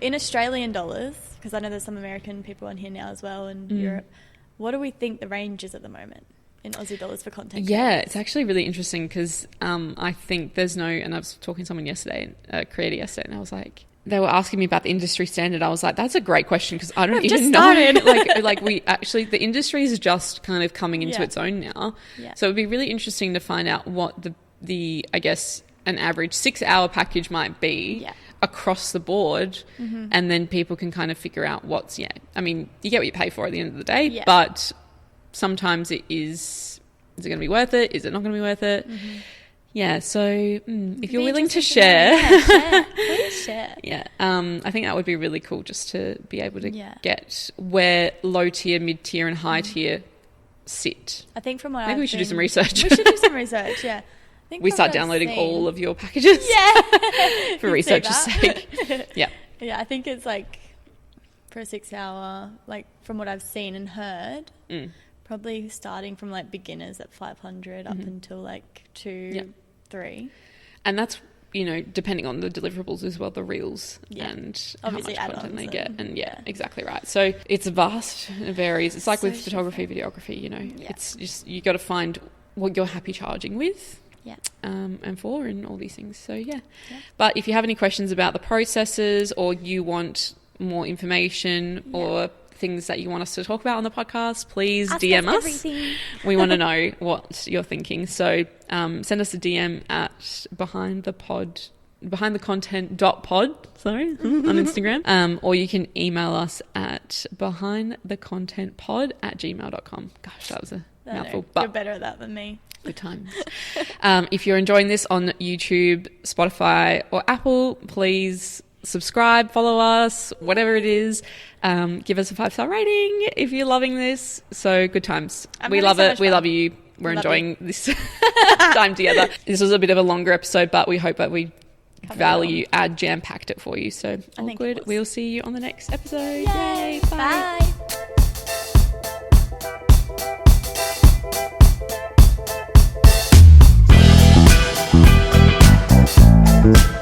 [SPEAKER 2] in Australian dollars, because I know there's some American people on here now as well, and Europe, what do we think the range is at the moment in Aussie dollars for content creators?
[SPEAKER 1] It's actually really interesting because I think there's and I was talking to someone yesterday, a creator yesterday, and I was like, they were asking me about the industry standard. I was like, that's a great question because I don't even know. like we actually, the industry is just kind of coming into its own now. So it would be really interesting to find out what the I guess an average 6-hour package might be across the board, and then people can kind of figure out what's I mean, you get what you pay for at the end of the day, but sometimes it is it going to be worth it? Is it not going to be worth it? So if you're willing to share,
[SPEAKER 2] please share.
[SPEAKER 1] I think that would be really cool, just to be able to get where low tier, mid tier and high tier sit.
[SPEAKER 2] I think from what
[SPEAKER 1] maybe we should do some research.
[SPEAKER 2] We should do some research.
[SPEAKER 1] We start downloading all of your packages for research's sake.
[SPEAKER 2] I think it's like for a 6-hour, like from what I've seen and heard, probably starting from like beginners at 500 up until like 2-3,
[SPEAKER 1] and that's, you know, depending on the deliverables as well, the reels and obviously how much content they get, and exactly right. So it's vast, it varies. It's like with photography, videography, you know, it's just, you got to find what you're happy charging with. And for, and all these things. So but if you have any questions about the processes, or you want more information or things that you want us to talk about on the podcast, please DM us. We want to know what you're thinking. So send us a DM at behindthecontent.pod on Instagram, or you can email us at behindthecontentpod@gmail.com. Gosh, that was a mouthful.
[SPEAKER 2] But you're better at that than me.
[SPEAKER 1] Good times. If you're enjoying this on YouTube, Spotify or Apple, please subscribe, follow us, whatever it is. Give us a 5-star rating if you're loving this. So good times. We love it. We love you. We're enjoying this time together. This was a bit of a longer episode, but we hope that we jam-packed it for you. So all good. We'll see you on the next episode. Yay. Bye. Bye.